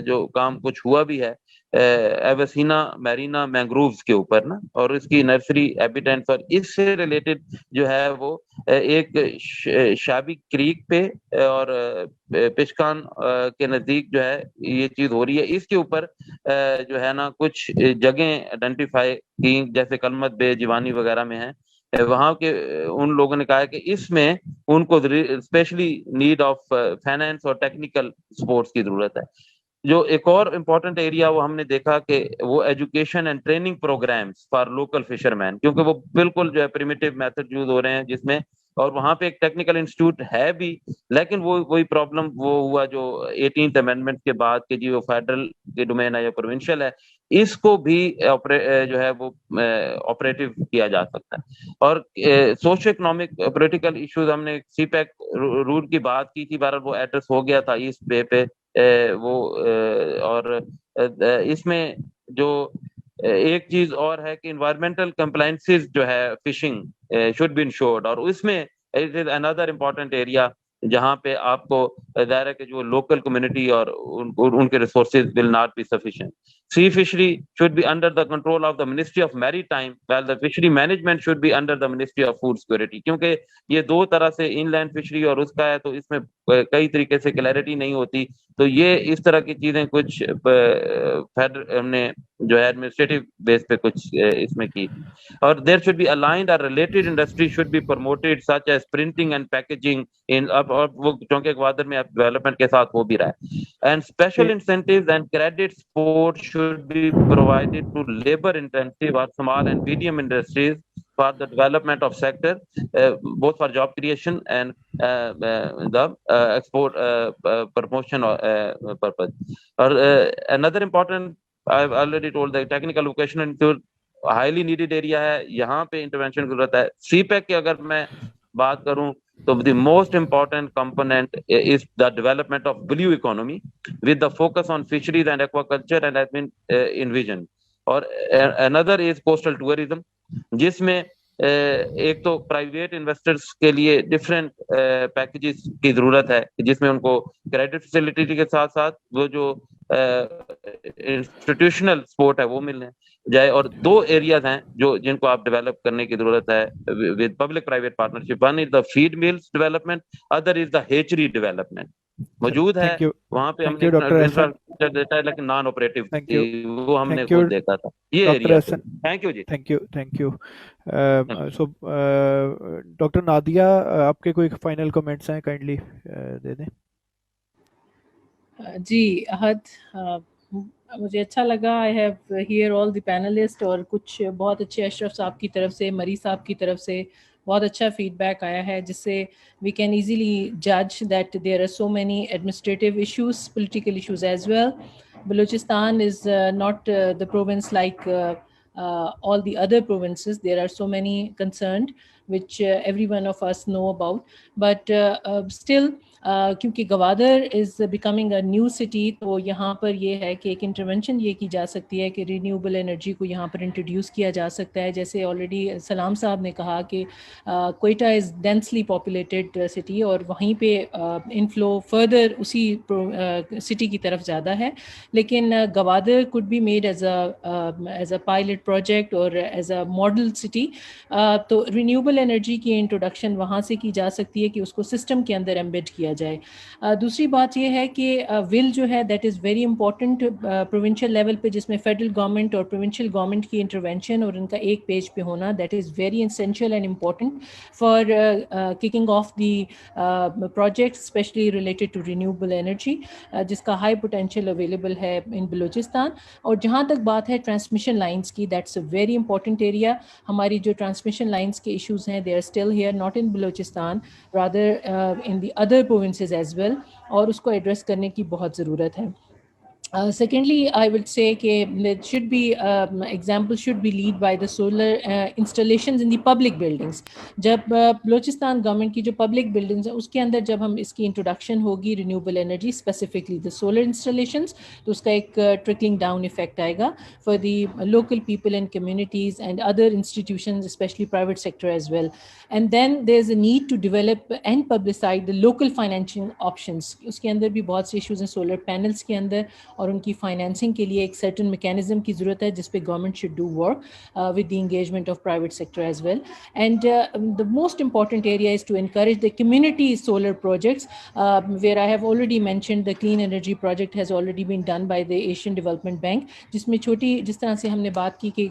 जो काम कुछ हुआ भी है एवेसिना मैरिना मैंग्रोव्स के ऊपर ना, और उसकी नर्सरी हैबिटेट्स, और इससे रिलेटेड जो है वो एक शाबी क्रीक पे और पिशकान के नजदीक जो है ये चीज हो रही है. इसके ऊपर जो है ना कुछ जगह आइडेंटिफाई की, जैसे कलमत बे जीवानी वगैरह में है, वहां के उन लोगों ने कहा है कि इसमें उनको स्पेशली नीड ऑफ फाइनेंस और टेक्निकल सपोर्ट्स की जरूरत है. जो एक और इम्पोर्टेंट एरिया वो हमने देखा कि वो education and training programmes for local fisherman, क्योंकि वो बिल्कुल जो है प्रिमिटिव मेथड यूज हो रहे हैं जिसमें, और वहां पे एक टेक्निकल इंस्टीट्यूट है भी, लेकिन वो वही प्रॉब्लम वो हुआ जो 18th अमेंडमेंट के बाद के जी वो फेडरल के डोमेन है या प्रोविंशियल है, इसको भी जो है वो ऑपरेटिव किया जा सकता है. और सोशो इकोनॉमिक पॉलिटिकल इश्यूज हमने सीपैक रूट की बात की थी, बहरहाल वो एड्रेस हो गया था इस पे वो और इसमें जो एक चीज और है कि इन्वायरमेंटल कंप्लायंसेस जो है फिशिंग शुड बी इंश्योर्ड, और उसमें it is another important area जहाँ पे आपको दायरा है कि जो लोकल कम्युनिटी और उनके resources will not be sufficient. Sea fishery should be under the control of the Ministry of Maritime, while the fishery management should be under the Ministry of Food Security. क्योंकि ये दो तरह से inland fishery और उसका है, तो इसमें कई तरीके से क्लैरिटी नहीं होती. तो ये इस तरह की चीजें कुछ हमने जो है एडमिनिस्ट्रेटिव बेस पे कुछ इसमें की. और देयर शुड बी अलाइंड और related industry should be promoted such as printing and packaging in, अब और वो क्योंकि ग्वादर में डेवलपमेंट के साथ हो भी रहा है. And special incentives and credit support should be provided to labor intensive or small and medium industries for the development of sector, both for job creation and the export promotion purpose. Or another important, I've already told, the technical vocational institute highly needed area है, यहाँ पे intervention की जरूरत है. CPEC की अगर मैं बात करूँ तो the most important component is the development of blue economy with the focus on fisheries and aquaculture and has been envisioned. और another is coastal tourism, जिसमें एक तो प्राइवेट इन्वेस्टर्स के लिए डिफरेंट पैकेजेस की जरूरत है, जिसमें उनको क्रेडिट फैसिलिटी के साथ साथ वो जो इंस्टीट्यूशनल सपोर्ट है वो मिलने जाए. और दो एरियाज हैं जो जिनको आप डेवलप करने की जरूरत है with public private partnership. One is the feed mills development, other is the hatchery development. मौजूद है वहां पे हमने इंफ्रास्ट्रक्चर देता है, लेकिन नॉन ऑपरेटिव वो हमने खुद देखा था. ये एरिया. थैंक यू जी. Thank you. So doctor Nadia, आपके कोई फाइनल कमेंट्स हैं, काइंडली दे दें. जी अहद, मुझे अच्छा लगा. I have hear all the panelist, और कुछ बहुत अच्छे अशरफ साहब की तरफ से, मरी साहब की तरफ से बहुत अच्छा फीडबैक आया है, जिससे वी कैन इजीली जज that there are so many administrative issues, political issues as well. Balochistan is not the province like all the other provinces. There are so many concerned. which every one of us know about. But still, کیونکہ Gwadar is becoming a new city, تو یہاں پر یہ ہے کہ ایک intervention یہ کی جا سکتی ہے کہ رینیوبل انرجی کو یہاں پر انٹروڈیوس کیا جا سکتا ہے. جیسے آلریڈی سلام صاحب نے کہا کہ کوئٹہ از ڈینسلی پاپولیٹڈ سٹی, اور وہیں پہ انفلو فردر اسی سٹی کی طرف زیادہ ہے, لیکن Gwadar could be made as a pilot project اور ایز اے ماڈل سٹی. تو رینیوبل انرجی کی انٹروڈکشن وہاں سے کی جا سکتی ہے کہ اس کو سسٹم کے اندر ایمبیڈ کیا جائے. دوسری بات یہ ہے کہ ول جو ہے that is very important provincial level پہ, جس میں فیڈرل گورنمنٹ اور پروونشل گورنمنٹ کی انٹرونشن اور ان کا ایک پیج پہ ہونا, that is very essential and important for kicking off the project especially related to renewable energy, جس کا ہائی پوٹینشیل اویلیبل ہے ان بلوچستان. اور جہاں تک بات ہے ٹرانسمیشن لائنس کی, that's a very important area. ہماری جو ٹرانسمیشن لائنس کے ایشوز ہیں they are still here, not in Balochistan, rather in the other provinces as well, اور اس کو ایڈریس کرنے کی بہت ضرورت ہے. Secondly, I would say that it should be example should be lead by the solar installations in the public buildings. جب Balochistan government کی جو پبلک بلڈنگز ہیں اس کے اندر جب ہم اس کی انٹروڈکشن ہوگی renewable energy specifically the solar installations, تو اس کا ایک ٹرکلنگ ڈاؤن افیکٹ آئے گا for the local people and communities and other institutions especially private sector as well. And then there is a need to develop and publicise the local financing options. اس کے اندر بھی بہت سے issues ہیں solar panels کے اندر, اور ان کی فائنینسنگ کے لیے ایک سرٹن میکینزم کی ضرورت ہے جس پہ government should do work with the engagement of private sector as well. And the most important area is to encourage the community solar projects, where I have already mentioned the clean energy project has already been done by the Asian Development Bank, جس میں چھوٹی, جس طرح سے ہم نے بات کی کہ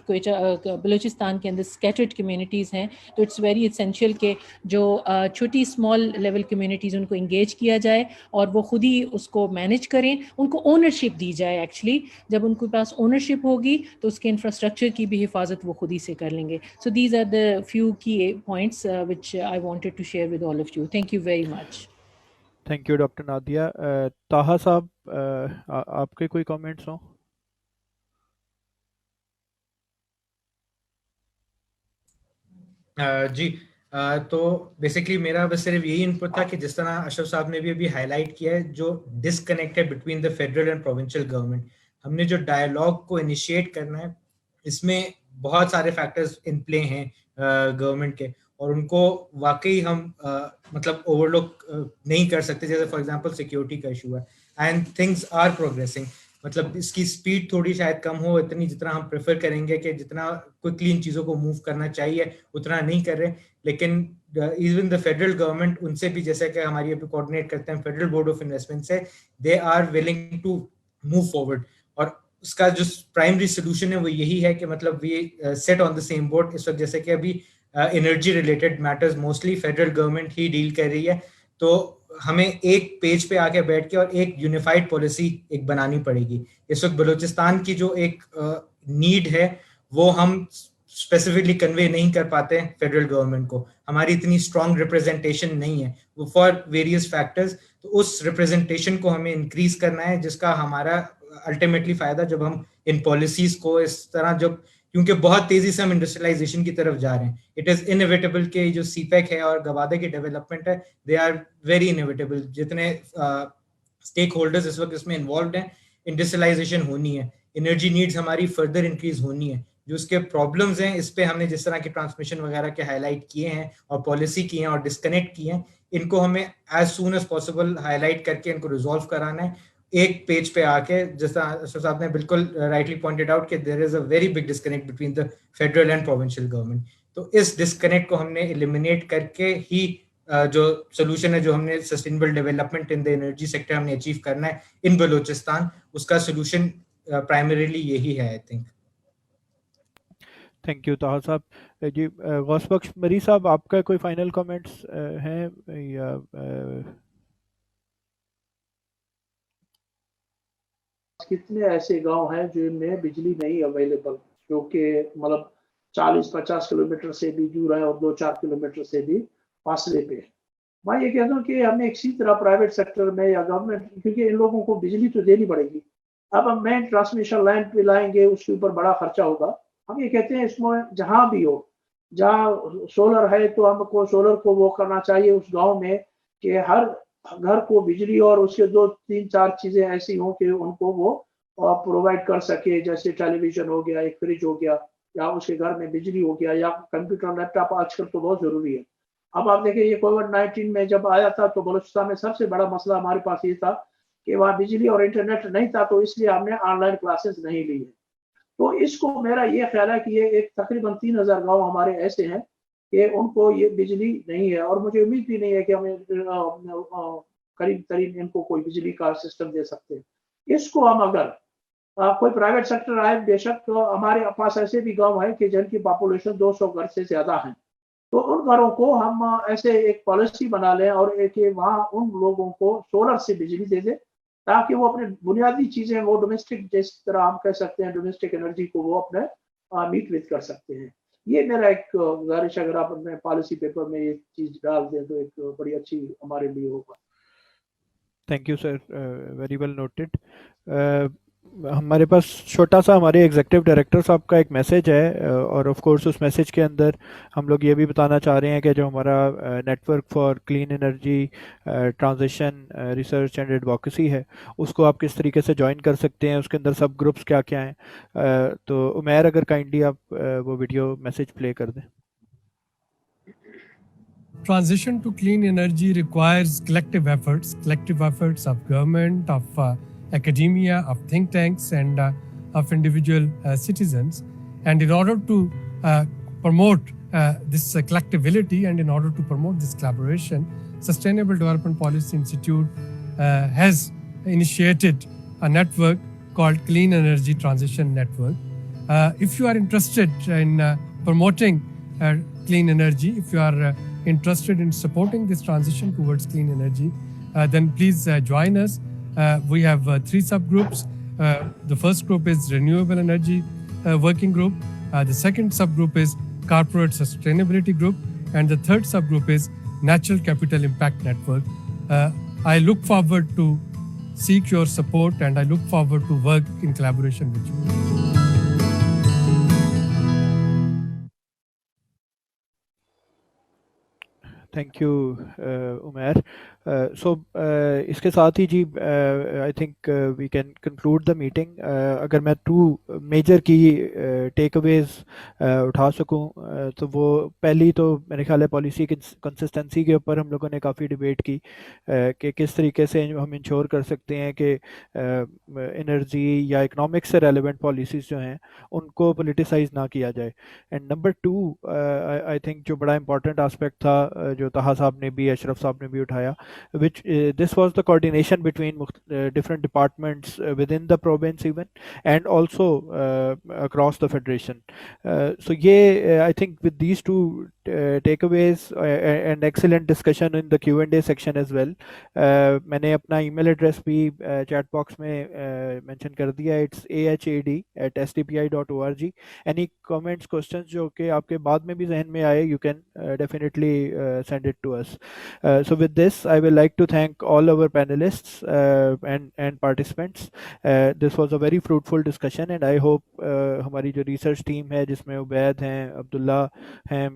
بلوچستان کے اندر scattered communities ہیں, تو it's very essential کہ جو چھوٹی small level communities ان کو engage کیا جائے اور وہ خود ہی اس کو manage کریں, ان کو ownership دی جائے. ایکچولی جب ان کے پاس ownership ہوگی تو اس کے انفراسٹرکچر کی بھی حفاظت وہ خود ہی سے کر لیں گے. So these are the few key points which I wanted to share with all of you. Thank you very much. Thank you doctor Nadia. Taha صاحب, آپ کے کوئی کامنٹس ہوں؟ جی, تو بیسکلی میرا بس صرف یہی انپٹ تھا کہ جس طرح اشرف صاحب نے بھی ابھی ہائی لائٹ کیا ہے, جو ڈسکنیکٹ ہے between the federal and provincial government, ہم نے جو ڈائلاگ کو انیشیٹ کرنا ہے اس میں بہت سارے فیکٹرز ان پلے ہیں گورنمنٹ کے, اور ان کو واقعی ہم مطلب اوور لک نہیں کر سکتے. جیسے فار ایگزامپل سیکیورٹی کا ایشو ہے, اینڈ تھنگز آر پروگریسنگ, مطلب اس کی اسپیڈ تھوڑی شاید کم ہو اتنی جتنا ہم پریفر کریں گے کہ جتنا کوئکلی ان چیزوں کو موو کرنا چاہیے اتنا نہیں کر رہے. لیکن ایون دا فیڈرل گورنمنٹ, ان سے بھی جیسے کہ ہماری ابھی کوآرڈینیٹ کرتے ہیں فیڈرل بورڈ آف انویسٹمنٹ سے, they are willing to move forward. اور اس کا جو پرائمری سولوشن ہے وہ یہی ہے کہ مطلب we sat on the same board. اس وقت جیسے کہ ابھی energy related matters mostly federal government ہی ڈیل کر رہی ہے, تو ہمیں ایک پیج پہ آ کے بیٹھ کے اور ایک یونیفائڈ پالیسی ایک بنانی پڑے گی. اس وقت بلوچستان کی جو ایک نیڈ ہے وہ ہم اسپیسیفکلی کنوے نہیں کر پاتے ہیں فیڈرل گورنمنٹ کو, ہماری اتنی اسٹرانگ ریپرزنٹیشن نہیں ہے وہ فار ویریس فیکٹرز. تو اس ریپرزنٹیشن کو ہمیں انکریز کرنا ہے, جس کا ہمارا الٹیمیٹلی فائدہ جب ہم ان پالیسیز کو اس طرح, جب کیونکہ بہت تیزی سے ہم انڈسٹریلائزیشن کی طرف جا رہے ہیں, اٹ از انیویٹیبل کہ جو سی پیک ہے اور گوادر کی ڈیولپمنٹ ہے, دے آر ویری انیویٹیبل. جتنے اسٹیک ہولڈرز اس وقت اس میں انوالوڈ ہیں, انڈسٹریلائزیشن ہونی ہے, انرجی نیڈز ہماری فردر انکریز ہونی ہے. جو اس کے پرابلمز ہیں اس پہ ہم نے جس طرح کے ٹرانسمیشن وغیرہ کے ہائی لائٹ کیے ہیں اور پالیسی کی ہیں اور ڈسکنیکٹ کیے ہیں, ان کو ہمیں as soon as possible high light کر کے ان کو ریزالو کرانا ہے ایک پیج پہ آ کے. جس طرح اشرف صاحب نے بالکل رائٹلی پوائنٹڈ آؤٹ کہ there is a very big disconnect between the federal and provincial government. تو اس ڈسکنیکٹ کو ہم نے ایلیمینیٹ کر کے ہی جو سولوشن ہے جو ہم نے sustainable development in the energy sector ہم نے اچیو کرنا ہے ان بلوچستان, اس کا سولوشن پرائمریلی یہی ہے. I think. Thank you Taha صاحب. جی غوث بخش مری صاحب, آپ کا کوئی فائنل کامنٹس ہیں یا کتنے ایسے گاؤں ہیں جن میں بجلی نہیں اویلیبل, جو کہ مطلب 40-50 کلومیٹر سے بھی دور ہے اور 2-4 کلومیٹر سے بھی فاصلے پہ. میں یہ کہتا ہوں کہ ہمیں اسی طرح پرائیویٹ سیکٹر میں یا گورنمنٹ, کیونکہ ان لوگوں کو بجلی تو دینی پڑے گی. اب ہم مین ٹرانسمیشن لائن پہ لائیں گے, اس کے اوپر بڑا خرچہ ہوگا. ہم یہ کہتے ہیں اس میں جہاں بھی ہو जहाँ सोलर है तो हमको सोलर को वो करना चाहिए उस गांव में कि हर घर को बिजली और उसके 2-3-4 चीजें ऐसी हों कि उनको वो प्रोवाइड कर सके, जैसे टेलीविजन हो गया, एक फ्रिज हो गया, या उसके घर में बिजली हो गया, या कंप्यूटर लैपटॉप आजकल तो बहुत जरूरी है। अब आप देखिए ये कोविड-19 में जब आया था तो बलूचिस्तान में सबसे बड़ा मसला हमारे पास ये था कि वहाँ बिजली और इंटरनेट नहीं था, तो इसलिए हमने ऑनलाइन क्लासेस नहीं ली है। तो इसको मेरा ये ख्याल है कि ये एक तकरीबन 3000 गांव हमारे ऐसे हैं कि उनको ये बिजली नहीं है, और मुझे उम्मीद भी नहीं है कि हमें करीब करीब इनको कोई बिजली का सिस्टम दे सकते हैं। इसको हम अगर कोई प्राइवेट सेक्टर आए, बेशक, तो हमारे पास ऐसे भी गांव हैं कि जिनकी पॉपुलेशन 200 घर से ज्यादा है, तो उन घरों को हम ऐसे एक पॉलिसी बना लें और एक वहाँ उन लोगों को सोलर से बिजली दे दें, ताकि वो अपने बुनियादी चीजें वो डोमेस्टिक, जिस तरह हम कह सकते हैं डोमेस्टिक एनर्जी को वो अपने मीट विद कर सकते हैं। ये मेरा एक गुजारिश, अगर आप अपने पॉलिसी पेपर में ये चीज डाल दें तो एक बड़ी अच्छी हमारे लिए होगा। Thank you sir, very well noted. हमारे पास छोटा सा हमारे एग्जीक्यूटिव डायरेक्टर साहब का एक मैसेज है, और ऑफ कोर्स उस मैसेज के अंदर हम लोग ये भी बताना चाह रहे हैं कि जो हमारा network for clean energy transition research and advocacy है, उसको आप किस तरीके से ज्वाइन कर सकते हैं, उसके अंदर सब ग्रुप्स क्या क्या हैं। तो उमैर, अगर काइंडली आप वो वीडियो मैसेज प्ले कर दें। Transition to clean energy requires collective efforts of government, of academia, of think tanks, and of individual citizens. And in order to promote this collectivity, and in order to promote this collaboration, Sustainable Development Policy Institute has initiated a network called Clean Energy Transition Network. If you are interested in promoting clean energy, if you are interested in supporting this transition towards clean energy, then please join us. We have 3 subgroups. The first group is Renewable Energy Working Group. The second subgroup is Corporate Sustainability Group. And the third subgroup is Natural Capital Impact Network. I look forward to seek your support, and I look forward to work in collaboration with you. Thank you Umair. So इसके साथ ही जी I think we can conclude the meeting. अगर मैं 2 major की take Awez उठा सकूं, तो वो पहली तो मेरे ख्याल है पॉलिसी की कंसिस्टेंसी के ऊपर हम लोगों ने काफ़ी डिबेट की कि किस तरीके से हम इंश्योर कर सकते हैं कि एनर्जी या इकनॉमिक्स से रेलिवेंट पॉलिसीज़ जो हैं उनको पोलिटिसाइज ना किया जाए। एंड नंबर 2, आई थिंक जो बड़ा इंपॉर्टेंट आस्पेक्ट था, जो तहा साहब ने भी, अशरफ साहब ने भी उठाया, which this was the coordination between different departments within the province even, and also across the federation. So yeah, I think with these 2 takeaways and excellent discussion in the Q&A section as well, मैंने अपना email address भी chat box में mention कर दिया। It's ahad@stpi.org. Any comments, questions जो कि आपके बाद में भी जहन में आए, you can definitely send it to us. So with this, I will like to thank all our panelists and participants. This was a very fruitful discussion, and I hope हमारी जो research team है, जिसमें उबैद हैं, अब्दुल्ला हैं,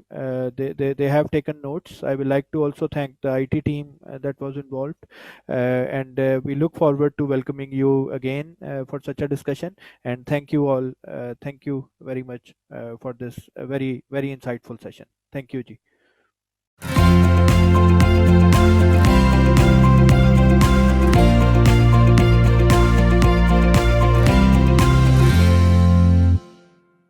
they have taken notes. I would like to also thank the IT team that was involved, and we look forward to welcoming you again for such a discussion. And thank you all. Thank you very much for this very, very insightful session. Thank you, Ji.